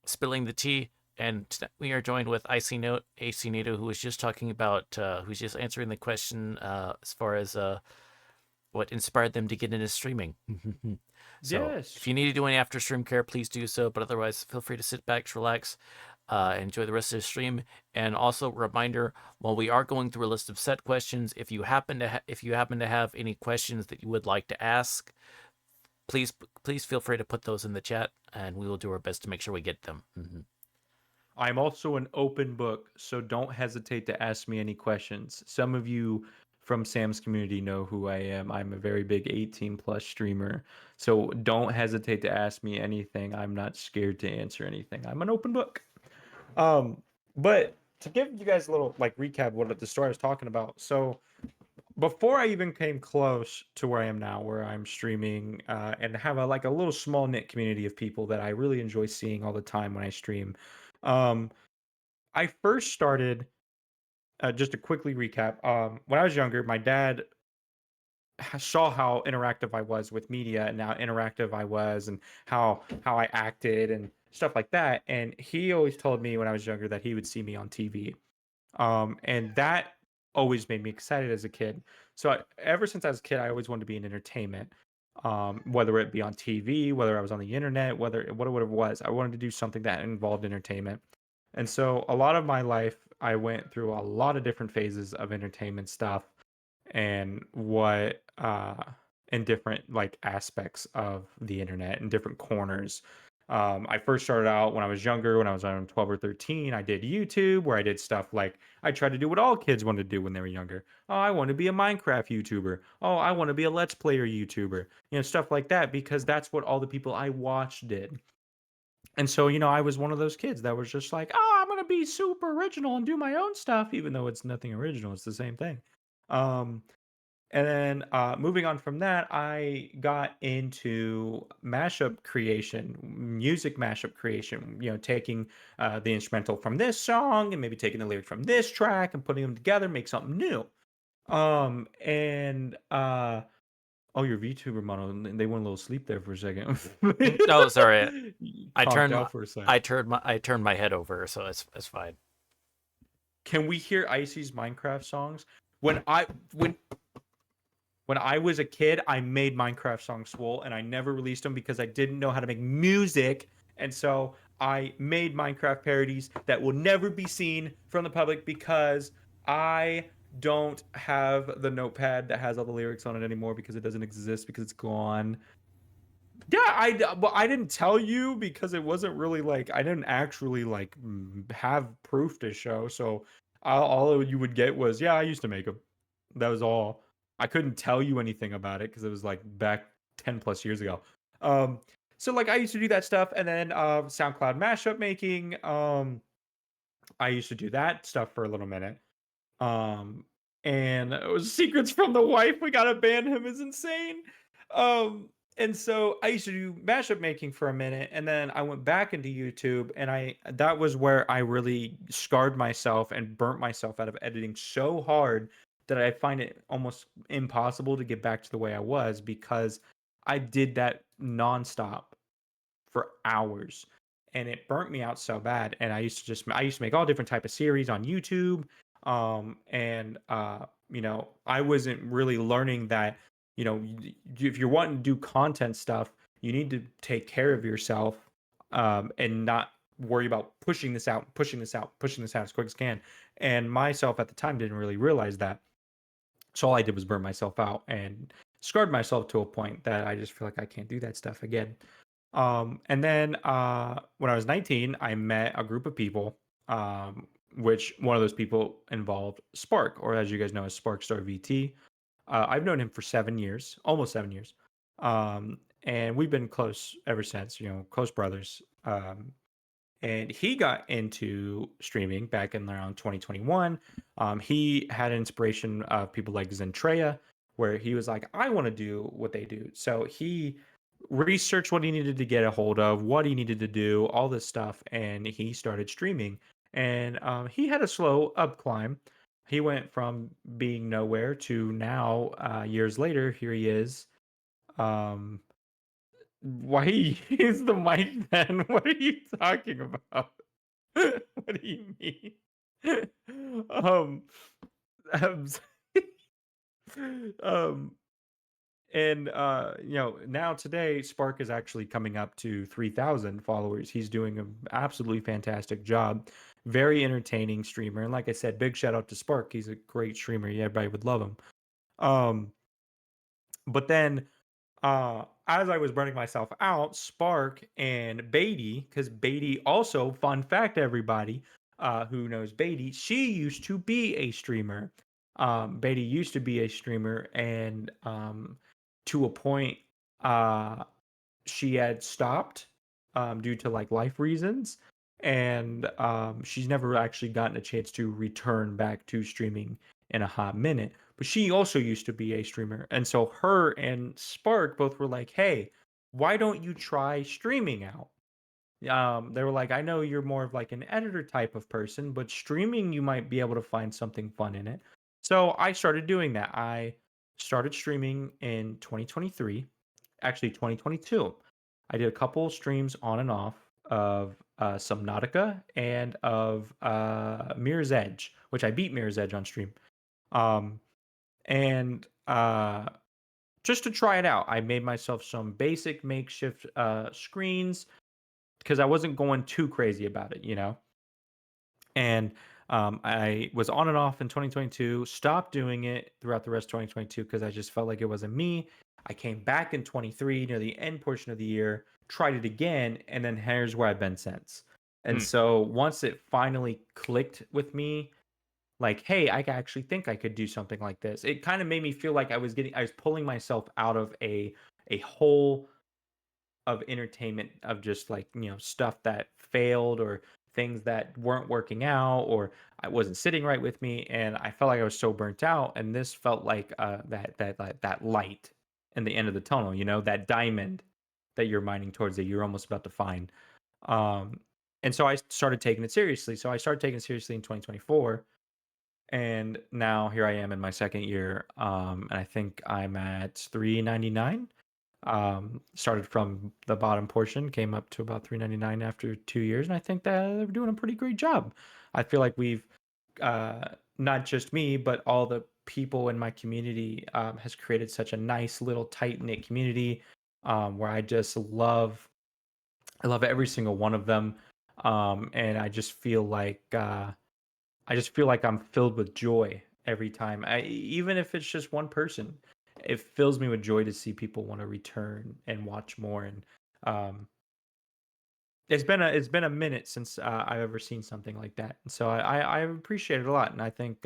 Spilling the tea. And we are joined with AC Nato, who was just talking about, who's just answering the question as far as what inspired them to get into streaming. So Yes. if you need to do any after stream care, please do so. But otherwise, feel free to sit back, relax, enjoy the rest of the stream. And also, reminder: while we are going through a list of set questions, if you happen to have any questions that you would like to ask, please feel free to put those in the chat, and we will do our best to make sure we get them. I'm also an open book, so don't hesitate to ask me any questions. Some of you from Sam's community know who I am. I'm a very big 18 plus streamer. So don't hesitate to ask me anything. I'm not scared to answer anything. I'm an open book. But to give you guys a little like recap what the story I was talking about. So before I even came close to where I am now, where I'm streaming and have a little small knit community of people that I really enjoy seeing all the time when I stream. I first started, just to quickly recap, when I was younger, my dad saw how interactive I was with media and how interactive I was and how I acted and stuff like that. And he always told me when I was younger that he would see me on TV. And that always made me excited as a kid. So ever since I was a kid, I always wanted to be in entertainment. Whether it be on TV, whether I was on the internet, whatever it was, I wanted to do something that involved entertainment. And so a lot of my life, I went through a lot of different phases of entertainment stuff and in different like aspects of the internet in different corners. I first started out when I was younger, when I was around 12 or 13. I did YouTube where I did stuff like I tried to do what all kids wanted to do when they were younger. Oh, I want to be a Minecraft YouTuber. Oh, I want to be a Let's Player YouTuber. Stuff like that, because that's what all the people I watched did. And so, I was one of those kids that was just like, oh, I'm going to be super original and do my own stuff, even though it's nothing original. It's the same thing. Um, and then moving on from that, I got into mashup creation, music mashup creation. Taking the instrumental from this song and maybe taking the lyric from this track and putting them together, make something new. And oh, your VTuber model, they went a little sleep there for a second. No, sorry. You I conked turned out my for a sec. I turned my head over, so it's fine. Can we hear Icy's Minecraft songs? When I was a kid, I made Minecraft songs, Swole, and I never released them because I didn't know how to make music. And so I made Minecraft parodies that will never be seen from the public because I don't have the notepad that has all the lyrics on it anymore because it doesn't exist because it's gone. Yeah, well, I didn't tell you because it wasn't really like I didn't actually like have proof to show. So all you would get was, yeah, I used to make them. That was all. I couldn't tell you anything about it because it was like back 10 plus years ago. Um, so like I used to do that stuff, and then SoundCloud mashup making. I used to do that stuff for a little minute. Um, and it was secrets from the wife. We gotta ban him is insane. And so I used to do mashup making for a minute, and then I went back into YouTube, and that was where I really scarred myself and burnt myself out of editing so hard that I find it almost impossible to get back to the way I was because I did that nonstop for hours and it burnt me out so bad. And I used to make all different type of series on YouTube. And I wasn't really learning that, if you're wanting to do content stuff, you need to take care of yourself, and not worry about pushing this out, pushing this out, pushing this out as quick as can. And myself at the time didn't really realize that. So all I did was burn myself out and scarred myself to a point that I just feel like I can't do that stuff again. And then when I was 19, I met a group of people, which one of those people involved Spark, or as you guys know, as Sparkstar VT. I've known him for 7 years, almost 7 years. And we've been close ever since, close brothers. And he got into streaming back in around 2021. He had inspiration of people like Zentreya, where he was like, I want to do what they do. So he researched what he needed to get a hold of, what he needed to do, all this stuff, and he started streaming. And he had a slow up climb. He went from being nowhere to now, years later, here he is. Why he use the mic then? What are you talking about? What do you mean? Um, um, um, and now today Spark is actually coming up to 3,000 followers. He's doing an absolutely fantastic job. Very entertaining streamer. And like I said, big shout out to Spark. He's a great streamer. Yeah, everybody would love him. But then as I was burning myself out, Spark and Beatty, because Beatty also, fun fact, everybody who knows Beatty, she used to be a streamer. Beatty used to be a streamer, and to a point, she had stopped due to like life reasons, and she's never actually gotten a chance to return back to streaming in a hot minute. But she also used to be a streamer, and so her and Spark both were like, "Hey, why don't you try streaming out?" They were like, "I know you're more of like an editor type of person, but streaming you might be able to find something fun in it." So I started doing that. I started streaming in 2023, actually 2022. I did a couple streams on and off of Subnautica and of Mirror's Edge, which I beat Mirror's Edge on stream. Um, and just to try it out, I made myself some basic makeshift screens because I wasn't going too crazy about it. And I was on and off in 2022, stopped doing it throughout the rest of 2022 because I just felt like it wasn't me. I came back in 23 near the end portion of the year, tried it again, and then here's where I've been since. And so once it finally clicked with me, like, hey, I actually think I could do something like this. It kind of made me feel like I was pulling myself out of a hole of entertainment of just like, stuff that failed or things that weren't working out, or I wasn't sitting right with me, and I felt like I was so burnt out. And this felt like that light in the end of the tunnel, that diamond that you're mining towards, that you're almost about to find. Um, and so I started taking it seriously. So I started taking it seriously in 2024, and now here I am in my second year, and I think I'm at 399. Started from the bottom portion, came up to about 399 after 2 years, and I think that they're doing a pretty great job. I feel like we've, not just me, but all the people in my community, has created such a nice little tight knit community, where I love every single one of them, and I just feel like I'm filled with joy every time. Even if it's just one person, it fills me with joy to see people want to return and watch more. And um, it's been a minute since I've ever seen something like that, and so I appreciate it a lot. And I think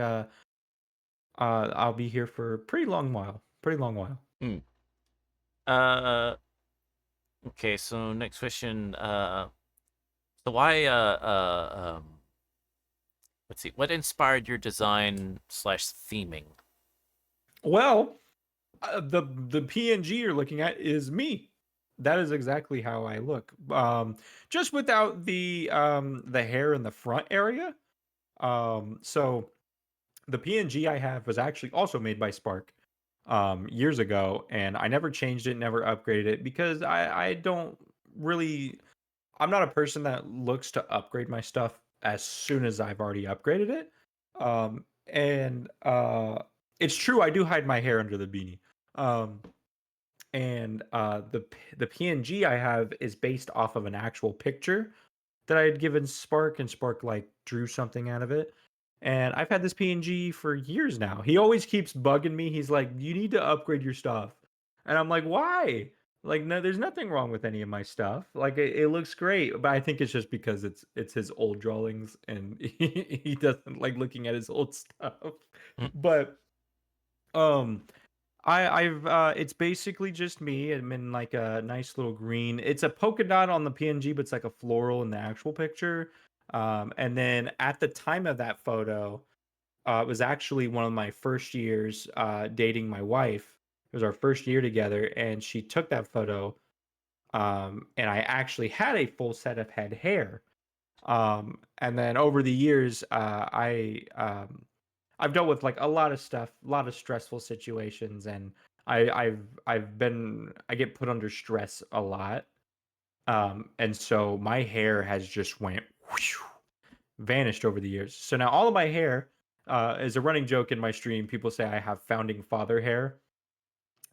I'll be here for a pretty long while. Pretty long while. Hmm. Uh, okay. So next question. So why let's see. What inspired your design slash theming? Well, the PNG you're looking at is me. That is exactly how I look. Just without the hair in the front area. So the PNG I have was actually also made by Spark years ago, and I never changed it, never upgraded it, because I don't really, I'm not a person that looks to upgrade my stuff as soon as I've already upgraded it. And it's true, I do hide my hair under the beanie. Um, and the PNG I have is based off of an actual picture that I had given Spark, and Spark like drew something out of it. And I've had this PNG for years now. He always keeps bugging me. He's like, "You need to upgrade your stuff," and I'm like, "Why?" Like, no, there's nothing wrong with any of my stuff. Like, it looks great, but I think it's just because it's his old drawings, and he doesn't like looking at his old stuff. Mm. But um, I've it's basically just me. I'm in like a nice little green. It's a polka dot on the PNG, but it's like a floral in the actual picture. And then at the time of that photo, it was actually one of my first years dating my wife. It was our first year together, and she took that photo. And I actually had a full set of head hair. And then over the years, I've dealt with like a lot of stuff, a lot of stressful situations, and I get put under stress a lot. And so my hair has just went whew, vanished over the years. So now all of my hair is a running joke in my stream. People say I have founding father hair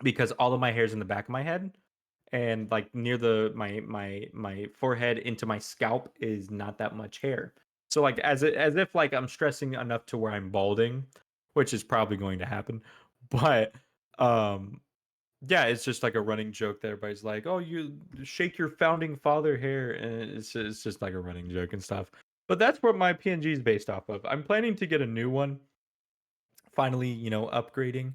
because all of my hair is in the back of my head, and like near my forehead into my scalp is not that much hair. So like as if like I'm stressing enough to where I'm balding, which is probably going to happen. But um yeah, it's just like a running joke that everybody's like, "Oh, you shake your founding father hair," and it's just like a running joke and stuff. But that's what my PNG is based off of. I'm planning to get a new one, finally, upgrading,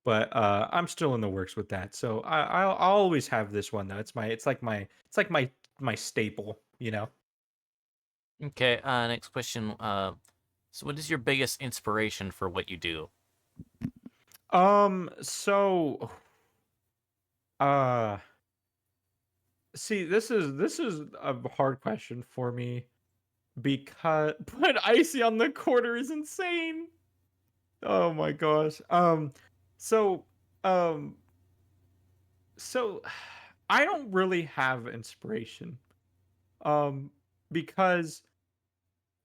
but I'm still in the works with that. So I'll always have this one though. It's like my staple. Okay. Next question. So what is your biggest inspiration for what you do? So uh see, this is a hard question for me because put icy on the quarter is insane. Oh my gosh. So um so I don't really have inspiration. Um because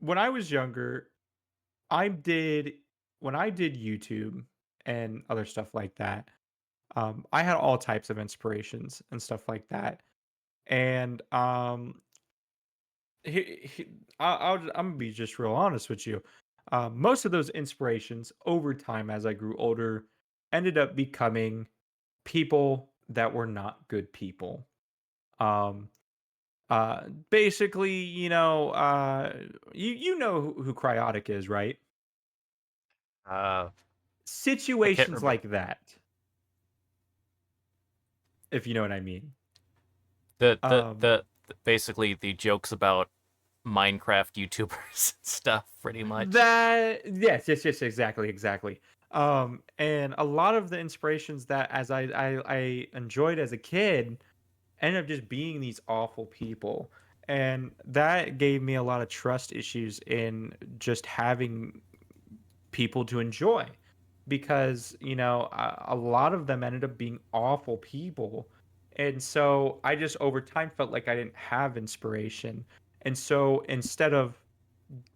when I was younger, I did when I did YouTube and other stuff like that, I had all types of inspirations and stuff like that. And he, I'm gonna be just real honest with you. Most of those inspirations over time, as I grew older, ended up becoming people that were not good people. Um, Basically, you know who Cryotic is, right? Uh, I can't Situations remember like that, if you know what I mean. the Um, basically the jokes about Minecraft YouTubers stuff, pretty much. That yes, exactly. And a lot of the inspirations that as I enjoyed as a kid ended up just being these awful people, and that gave me a lot of trust issues in just having people to enjoy, because a lot of them ended up being awful people, and so I just over time felt like I didn't have inspiration, and so instead of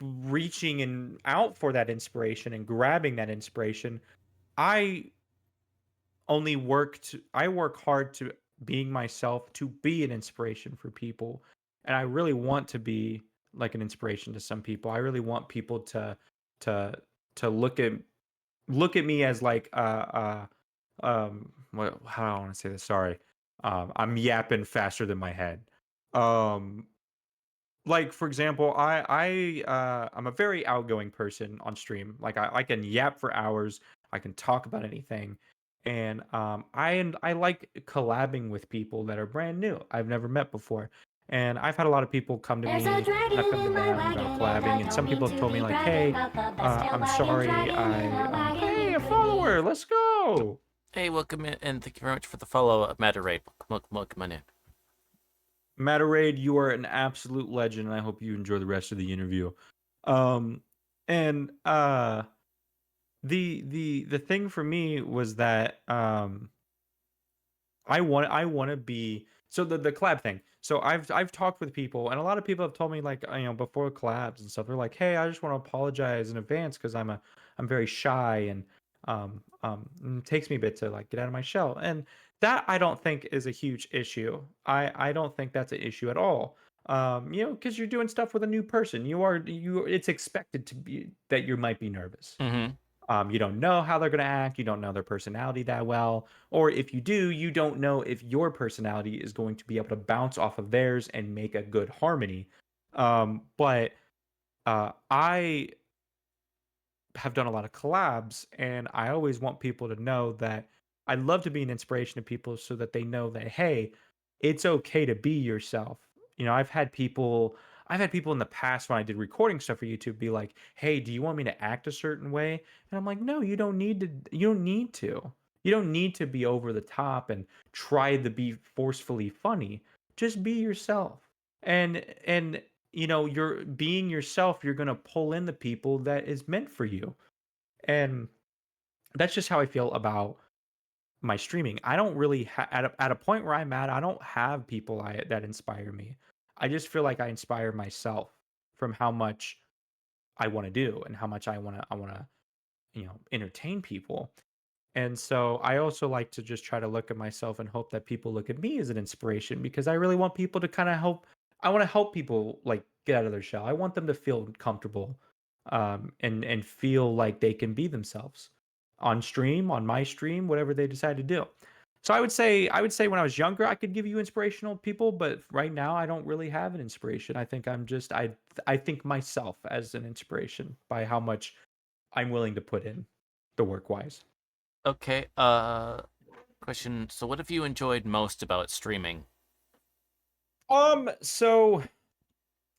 reaching and out for that inspiration and grabbing that inspiration, I I work hard to being myself to be an inspiration for people. And I really want to be like an inspiration to some people. I really want people to to look at me as like what, how do I want to say this? Sorry. I'm yapping faster than my head. Um like for example, I'm a very outgoing person on stream. Like I can yap for hours, I can talk about anything, and I like collabing with people that are brand new I've never met before. And I've had a lot of people come to There's a me and I've dragon come to in my them about wagon, and I collabing, and don't some mean people have to told me be like, bragging hey, about the best I'm Nickelodeon sorry, dragon in the wagon. hey, a You can be. follower, let's go. Hey, welcome in, and thank you very much for the follow, Matarade. Welcome on in. Matarade, you are an absolute legend, and I hope you enjoy the rest of the interview. Um, and the thing for me was that I want to be, so the collab thing. So I've talked with people, and a lot of people have told me like, before collabs and stuff, they're like, hey, I just want to apologize in advance because I'm very shy, and it takes me a bit to like get out of my shell, and that I don't think is a huge issue. I don't think that's an issue at all. Because you're doing stuff with a new person, it's expected to be that you might be nervous. Mm-hmm. You don't know how they're going to act. You don't know their personality that well. Or if you do, you don't know if your personality is going to be able to bounce off of theirs and make a good harmony. But I have done a lot of collabs, and I always want people to know that I love to be an inspiration to people so that they know that, hey, it's okay to be yourself. I've had people in the past when I did recording stuff for YouTube be like, hey, do you want me to act a certain way? And I'm like, no, you don't need to. You don't need to be over the top and try to be forcefully funny. Just be yourself. And you're being yourself, you're going to pull in the people that is meant for you. And that's just how I feel about my streaming. I don't really at a point where I'm at, I don't have people that inspire me. I just feel like I inspire myself from how much I want to do and how much I want to entertain people. And so I also like to just try to look at myself and hope that people look at me as an inspiration, because I really want people to kind of help. I want to help people like get out of their shell. I want them to feel comfortable, and feel like they can be themselves on stream, on my stream, whatever they decide to do. So I would say when I was younger, I could give you inspirational people, but right now I don't really have an inspiration. I think I think myself as an inspiration by how much I'm willing to put in the work wise. Okay. Question. So, what have you enjoyed most about streaming? So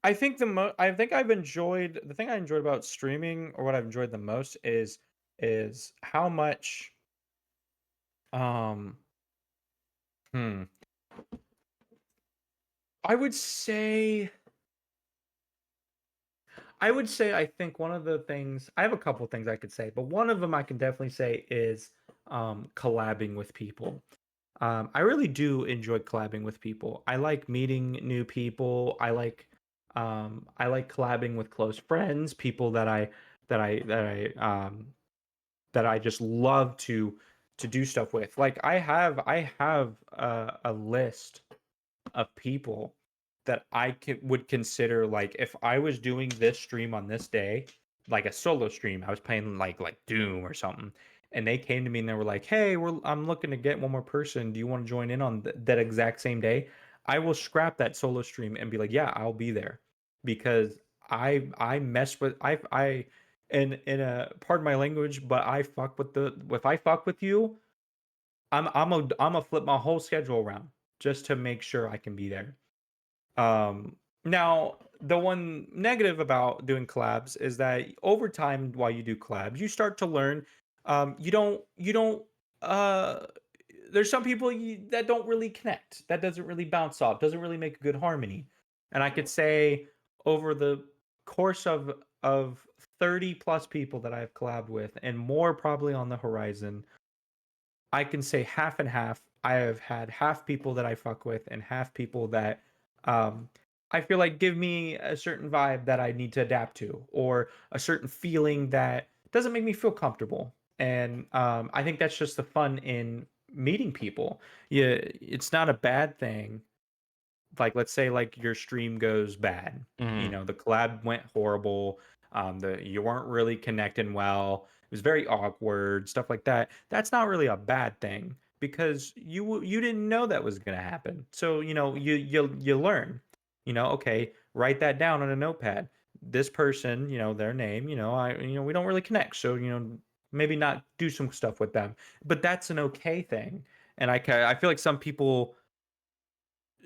I think I've enjoyed the thing I enjoyed about streaming, or what I've enjoyed the most is how much um hmm I would say I think one of the things, I have a couple things I could say, but one of them I can definitely say is collabing with people. I really do enjoy collabing with people. I like meeting new people. I like collabing with close friends, people that I just love to do stuff with. Like I have a list of people that would consider, like, if I was doing this stream on this day, like a solo stream, I was playing like Doom or something, and they came to me and they were like, "Hey, I'm looking to get one more person. Do you want to join in on that exact same day?" I will scrap that solo stream and be like, "Yeah, I'll be there," because I mess with I in a pardon my language, but I fuck with the if I fuck with you, I'm a flip my whole schedule around just to make sure I can be there. Now the one negative about doing collabs is that over time while you do collabs, you start to learn you don't uh there's some people that don't really connect. That doesn't really bounce off, doesn't really make a good harmony. And I could say over the course of 30 plus people that I've collabed with and more probably on the horizon, I can say half and half. I have had half people that I fuck with and half people that um I feel like give me a certain vibe that I need to adapt to or a certain feeling that doesn't make me feel comfortable. And I think that's just the fun in meeting people. Yeah, it's not a bad thing. Like let's say like your stream goes bad, Mm, the collab went horrible, the you weren't really connecting well, it was very awkward, stuff like that. That's not really a bad thing because you didn't know that was going to happen. So you learn, okay, write that down on a notepad. This person, their name, we don't really connect, so maybe not do some stuff with them, but that's an okay thing. And I feel like some people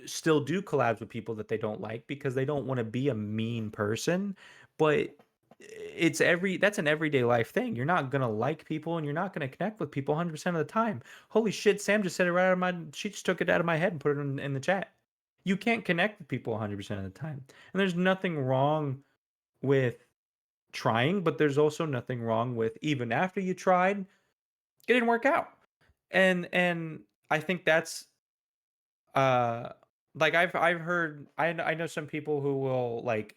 still do collabs with people that they don't like because they don't want to be a mean person, but that's an everyday life thing. You're not gonna like people and you're not gonna connect with people 100% of the time. Holy shit, Sam just said it right out of my she just took it out of my head and put it in the chat. You can't connect with people 100% of the time, and there's nothing wrong with trying, but there's also nothing wrong with even after you tried, it didn't work out. And I think that's uh like I've heard, I know some people who will like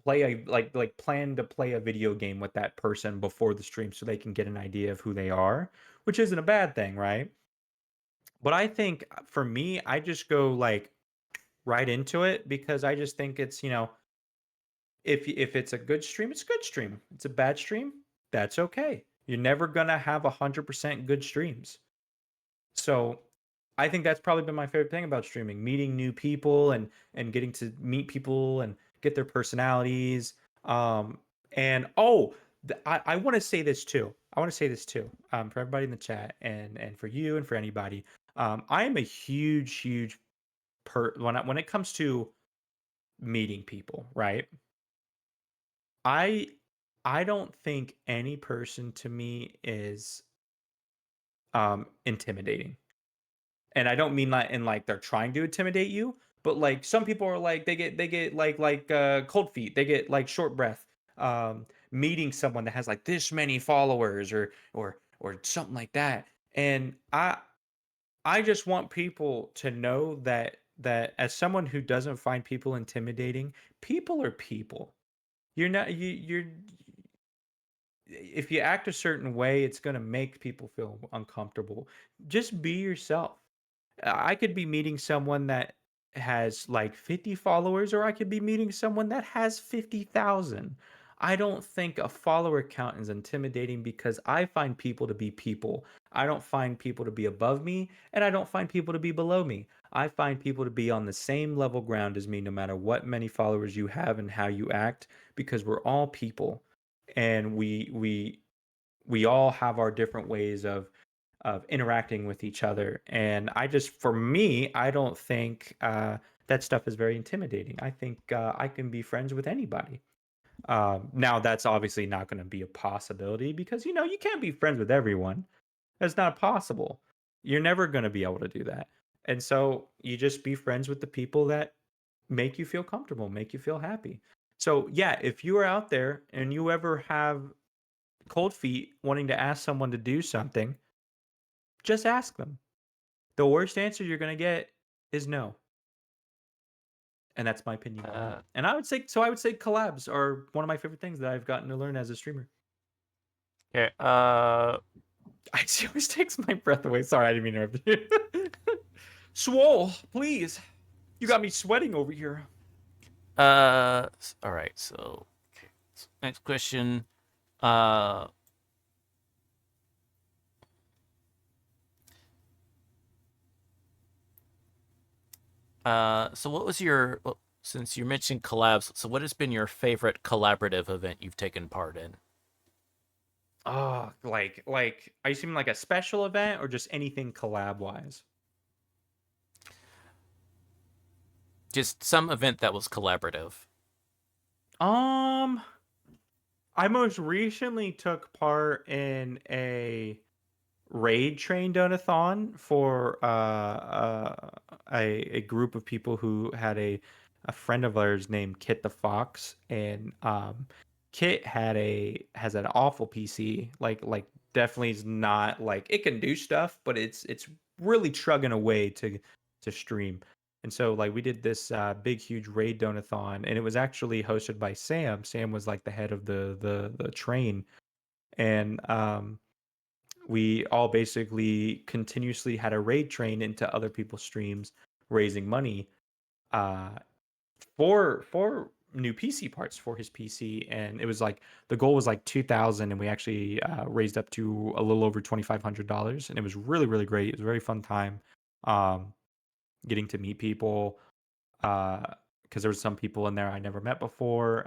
play a like plan to play a video game with that person before the stream so they can get an idea of who they are, which isn't a bad thing, right? But I think for me, I just go like right into it because I just think it's, if it's a good stream, it's a good stream. It's a bad stream, that's okay. You're never gonna have 100% good streams. So I think that's probably been my favorite thing about streaming, meeting new people and getting to meet people and get their personalities. And oh, I want to say this too. I want to say this too, for everybody in the chat and for you and for anybody. I am a huge when it comes to meeting people, right? I I don't think any person to me is intimidating. And I don't mean that in like they're trying to intimidate you, but like some people are like they get like cold feet, they get like short breath meeting someone that has like this many followers or something like that. And I just want people to know that as someone who doesn't find people intimidating, people are people. You're not you're if you act a certain way, it's going to make people feel uncomfortable. Just be yourself. I could be meeting someone that has like 50 followers, or I could be meeting someone that has 50,000. I don't think a follower count is intimidating because I find people to be people. I don't find people to be above me, and I don't find people to be below me. I find people to be on the same level ground as me, no matter what many followers you have and how you act, because we're all people, and we all have our different ways of interacting with each other. And for me, I don't think that stuff is very intimidating. I think I can be friends with anybody. Now, that's obviously not going to be a possibility because, you can't be friends with everyone. That's not possible. You're never going to be able to do that. And so you just be friends with the people that make you feel comfortable, make you feel happy. So, yeah, if you are out there and you ever have cold feet wanting to ask someone to do something, just ask them. The worst answer you're going to get is no. And that's my opinion on that. uh, And I would say collabs are one of my favorite things that I've gotten to learn as a streamer. okay. She always takes my breath away. Sorry, I didn't mean to interrupt you. Swole, please. You got me sweating over here. All right. So, okay. Next question. Uh, so what was your, well, since you mentioned collabs, so what has been your favorite collaborative event you've taken part in? Oh, like are you seeing like a special event or just anything collab wise? Just some event that was collaborative. Um, I most recently took part in raid train donathon for a group of people who had a friend of ours named Kit the Fox, and Kit has an awful PC, like definitely is not like it can do stuff, but it's really chugging away to stream. And so like we did this big huge raid donathon, and it was actually hosted by Sam. Sam was like the head of the train, and we all basically continuously had a raid train into other people's streams, raising money uh, for new PC parts for his PC. And it was like the goal was like 2,000, and we actually raised up to a little over $2,500, and it was really really great. It was a very fun time, um, getting to meet people because there were some people in there I never met before.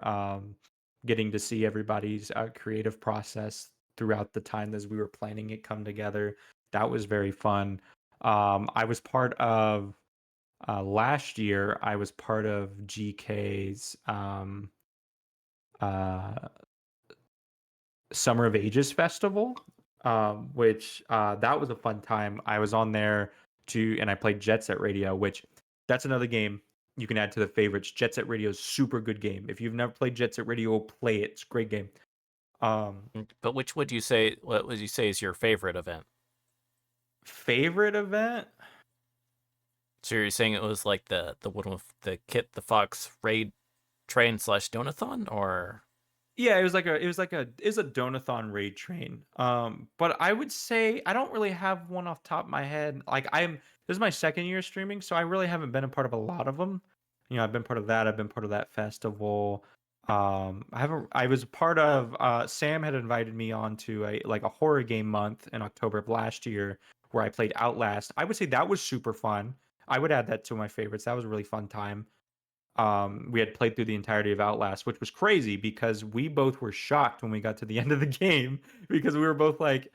Getting to see everybody's creative process throughout the time as we were planning it come together. That was very fun. I was part of last year. I was part of GK's uh, Summer of Ages festival, which that was a fun time. I was on there and I played Jet Set Radio, which that's another game you can add to the favorites. Jet Set Radio is super good game. If you've never played Jet Set Radio, play it. It's a great game. But which would you say? What would you say is your favorite event? Favorite event? So you're saying it was like the one with the Kit the Fox raid train / donathon, or Yeah, it was a Donathon raid train. But I would say I don't really have one off the top of my head. Like this is my second year streaming, so I really haven't been a part of a lot of them. You know, I've been part of that. I've been part of that festival. I was part of Sam had invited me on to a horror game month in October of last year where I played Outlast. I would say that was super fun. I would add that to my favorites. That was a really fun time. We had played through the entirety of Outlast, which was crazy because we both were shocked when we got to the end of the game because we were both like,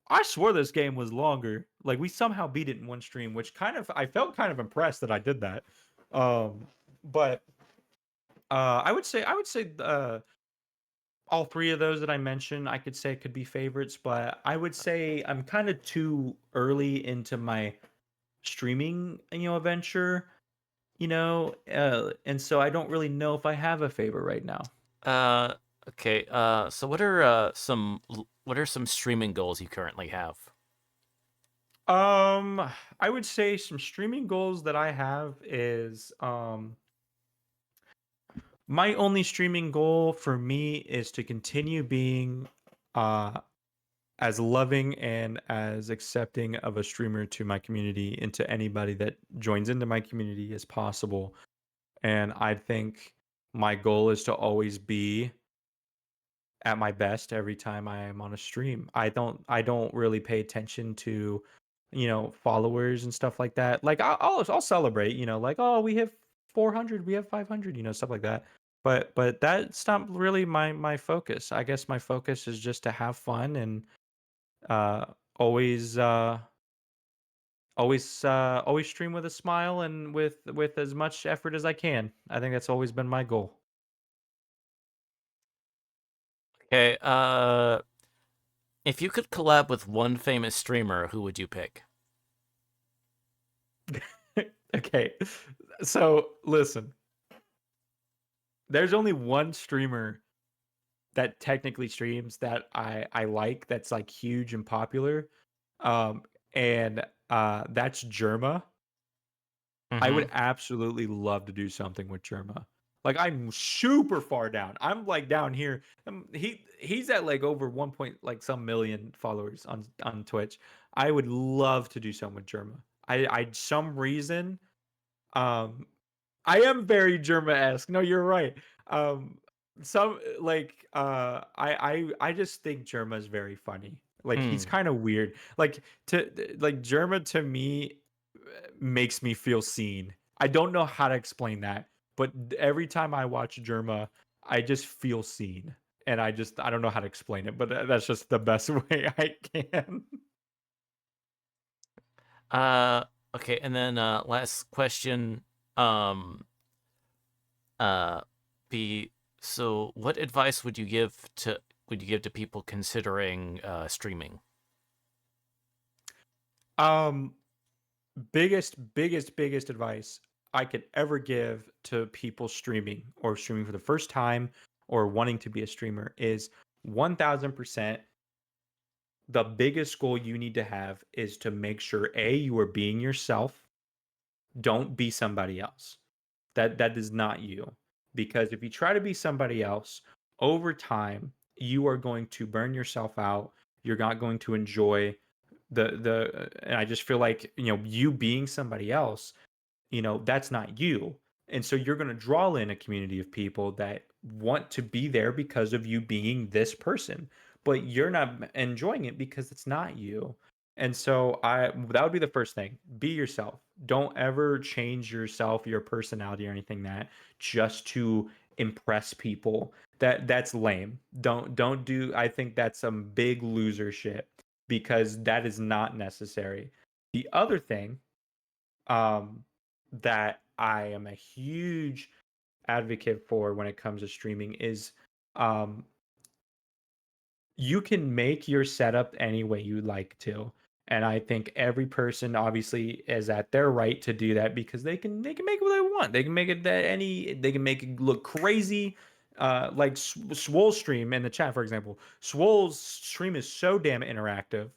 I swore this game was longer. Like we somehow beat it in one stream, which I felt kind of impressed that I did that. But I would say all three of those that I mentioned, I could say could be favorites, but I would say I'm kind of too early into my streaming, adventure, and so I don't really know if I have a favorite right now. okay. So what are some streaming goals you currently have? I would say some streaming goals that I have is my only streaming goal for me is to continue being uh as loving and as accepting of a streamer to my community and to anybody that joins into my community as possible. And I think my goal is to always be at my best every time I am on a stream. I don't really pay attention to, followers and stuff like that. Like I'll celebrate, like, oh, we have 400, we have 500, stuff like that. But that's not really my focus. I guess my focus is just to have fun and uh always always stream with a smile and with as much effort as I can. I think that's always been my goal. Okay. If you could collab with one famous streamer, who would you pick? Okay. So, listen. There's only one streamer that technically streams that I like that's like huge and popular. Um and that's Germa. I Mm-hmm. would absolutely love to do something with Germa. Like I'm super far down. I'm like down here. He's at like over 1 point like some million followers on Twitch. I would love to do something with Germa. I some reason um I am very Germa-esque. No, you're right. Some like I just think Germa is very funny. Like he's Hmm. kind of weird. Like Germa to me makes me feel seen. I don't know how to explain that, but every time I watch Germa, I just feel seen. And I don't know how to explain it, but that's just the best way I can. Uh, okay, and then last question. Um, uh, be so. What advice would you give to people considering streaming? Um, biggest advice I could ever give to people streaming or streaming for the first time or wanting to be a streamer is 1000% the biggest goal you need to have is to make sure you are being yourself. Don't be somebody else. That is not you. Because if you try to be somebody else, over time, you are going to burn yourself out. You're not going to enjoy and I just feel like, you being somebody else, that's not you. And so you're going to draw in a community of people that want to be there because of you being this person, but you're not enjoying it because it's not you. And so that would be the first thing. Be yourself. Don't ever change yourself, your personality or anything that just to impress people. That's lame. Don't do I think that's some big loser shit because that is not necessary. The other thing um, that I am a huge advocate for when it comes to streaming is um, you can make your setup any way you like to. And I think every person obviously is at their right to do that because they can make it what they want. They can make it they can make it look crazy. Like Swole's stream in the chat, for example. Swole's stream is so damn interactive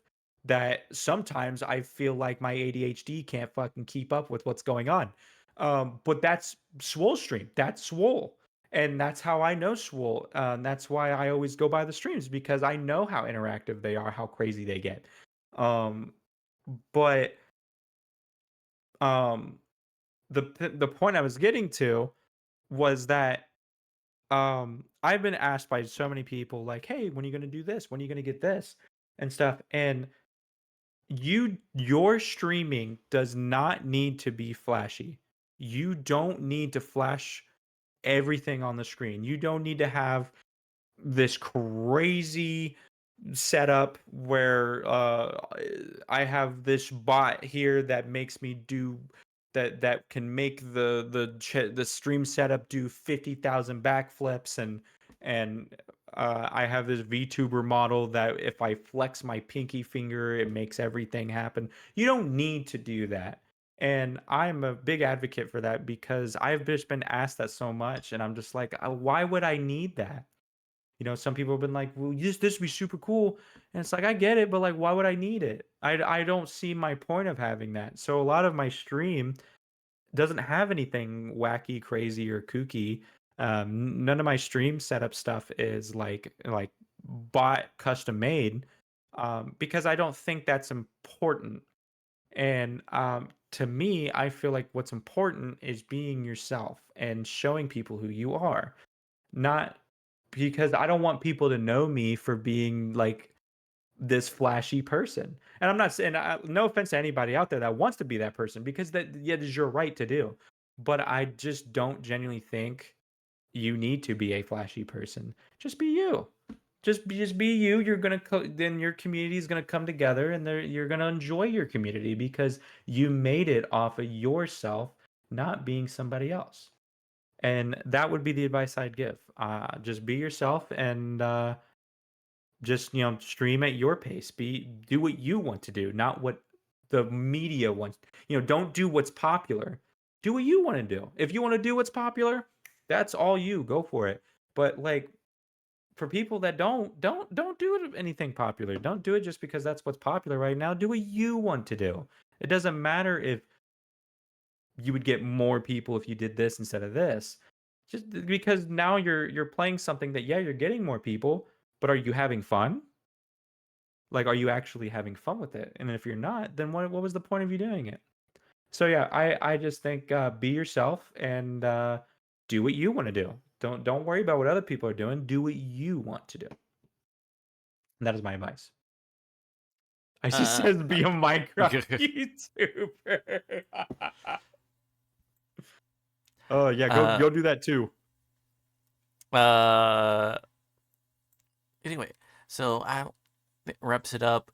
that sometimes I feel like my ADHD can't fucking keep up with what's going on. But that's Swole's stream. That's Swole, and that's how I know Swole. That's why I always go by the streams because I know how interactive they are, how crazy they get. Um, but um, the point I was getting to was that I've been asked by so many people like, "Hey, when are you going to do this? When are you going to get this?" and stuff. And your streaming does not need to be flashy. You don't need to flash everything on the screen. You don't need to have this crazy setup where I have this bot here that makes me do that can make the stream setup do 50,000 backflips and I have this VTuber model that if I flex my pinky finger, it makes everything happen. You don't need to do that. And I'm a big advocate for that because I've just been asked that so much, and I'm just like, why would I need that? Some people have been like, "Well, this would be super cool," and it's like, I get it, but like, why would I need it? I don't see my point of having that. So a lot of my stream doesn't have anything wacky, crazy, or kooky. None of my stream setup stuff is like bought custom made, because I don't think that's important. And to me, I feel like what's important is being yourself and showing people who you are, not because I don't want people to know me for being like this flashy person. And I'm not saying, no offense to anybody out there that wants to be that person, because that is your right to do. But I just don't genuinely think you need to be a flashy person. Just be you. Just be you. You're gonna then your community is gonna come together, and you're gonna enjoy your community because you made it off of yourself, not being somebody else. And that would be the advice I'd give. Just be yourself and just stream at your pace. Do what you want to do, not what the media wants. Don't do what's popular. Do what you want to do. If you want to do what's popular, that's all you. Go for it. But like for people that don't do anything popular. Don't do it just because that's what's popular right now. Do what you want to do. It doesn't matter if you would get more people if you did this instead of this. Just because now you're playing something that, yeah, you're getting more people, but are you having fun? Like, are you actually having fun with it? And if you're not, then what was the point of you doing it? So yeah, I just think be yourself and do what you want to do. Don't worry about what other people are doing. Do what you want to do. And that is my advice. I just Uh, says be a Minecraft YouTuber. Oh yeah, uh, go do that too. uh, anyway, so that wraps it up.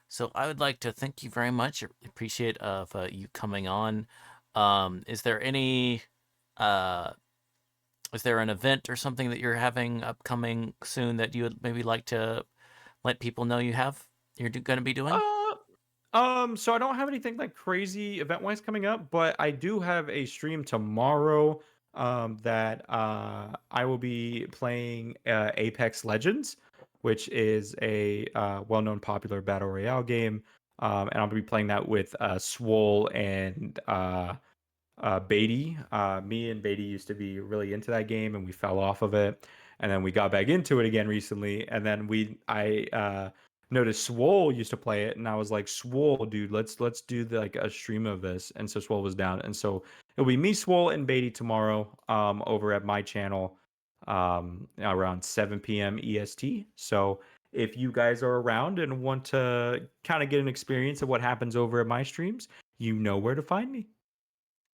So I would like to thank you very much. I appreciate of you coming on. Is there any uh is there an event or something that you're having upcoming soon that you would maybe like to let people know you're going to be doing? Uh, so I don't have anything like crazy event-wise coming up, but I do have a stream tomorrow that I will be playing Apex Legends, which is a well-known popular battle royale game. And I'll be playing that with Swole and Beatty. Me and Beatty used to be really into that game, and we fell off of it, and then we got back into it again recently. And then I noticed Swole used to play it, and I was like, Swole, dude, let's do like a stream of this. And so Swole was down, and so it'll be me, Swole, and Beatty tomorrow, over at my channel, around 7 p.m. EST. So if you guys are around and want to kind of get an experience of what happens over at my streams, you know where to find me.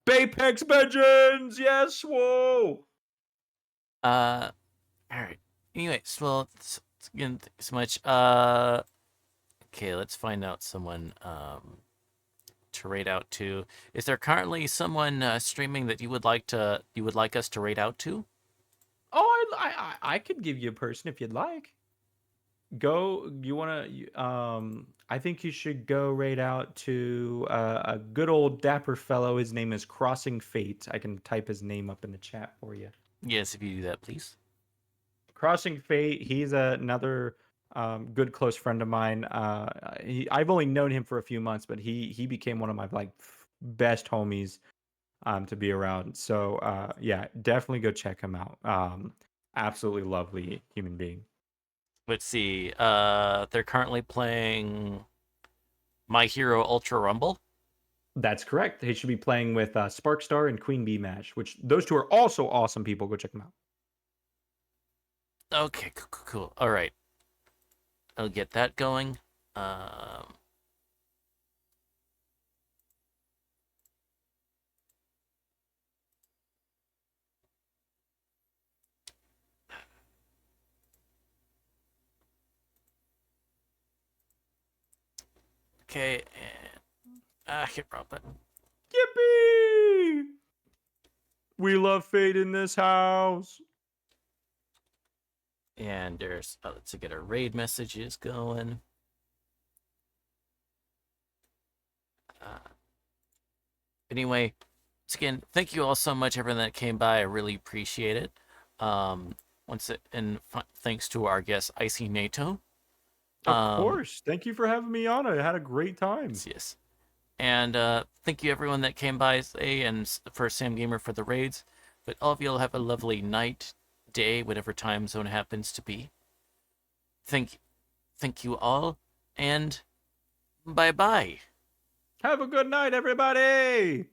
Bapex Legends! Yes, whoa! All right. Anyways, well, again, thanks so much. Okay, let's find out someone to raid out to. Is there currently someone streaming that you would like us to raid out to? Oh, I could give you a person if you'd like. You wanna, I think you should go right out to a good old dapper fellow. His name is Crossing Fate. I can type his name up in the chat for you. Yes, if you do that, please. Crossing Fate, he's another good close friend of mine. I've only known him for a few months, but he became one of my like best homies to be around. So yeah, definitely go check him out. Absolutely lovely human being. Let's see. They're currently playing My Hero Ultra Rumble. That's correct. He should be playing with Sparkstar and Queen Bee Mash, which those two are also awesome people. Go check them out. Okay, cool. All right. I'll get that going. Um, okay, and hit wrong button. Yippee! We love Fate in this house. And there's let's get our raid messages going. Anyway, once again, thank you all so much, everyone that came by. I really appreciate it. Thanks to our guest, Icy NATO. Of course. Thank you for having me on. I had a great time. Yes. And thank you, everyone that came by today, and for Sam Gamer for the raids. But all of you will have a lovely night, day, whatever time zone happens to be. Thank you all, and bye-bye. Have a good night, everybody.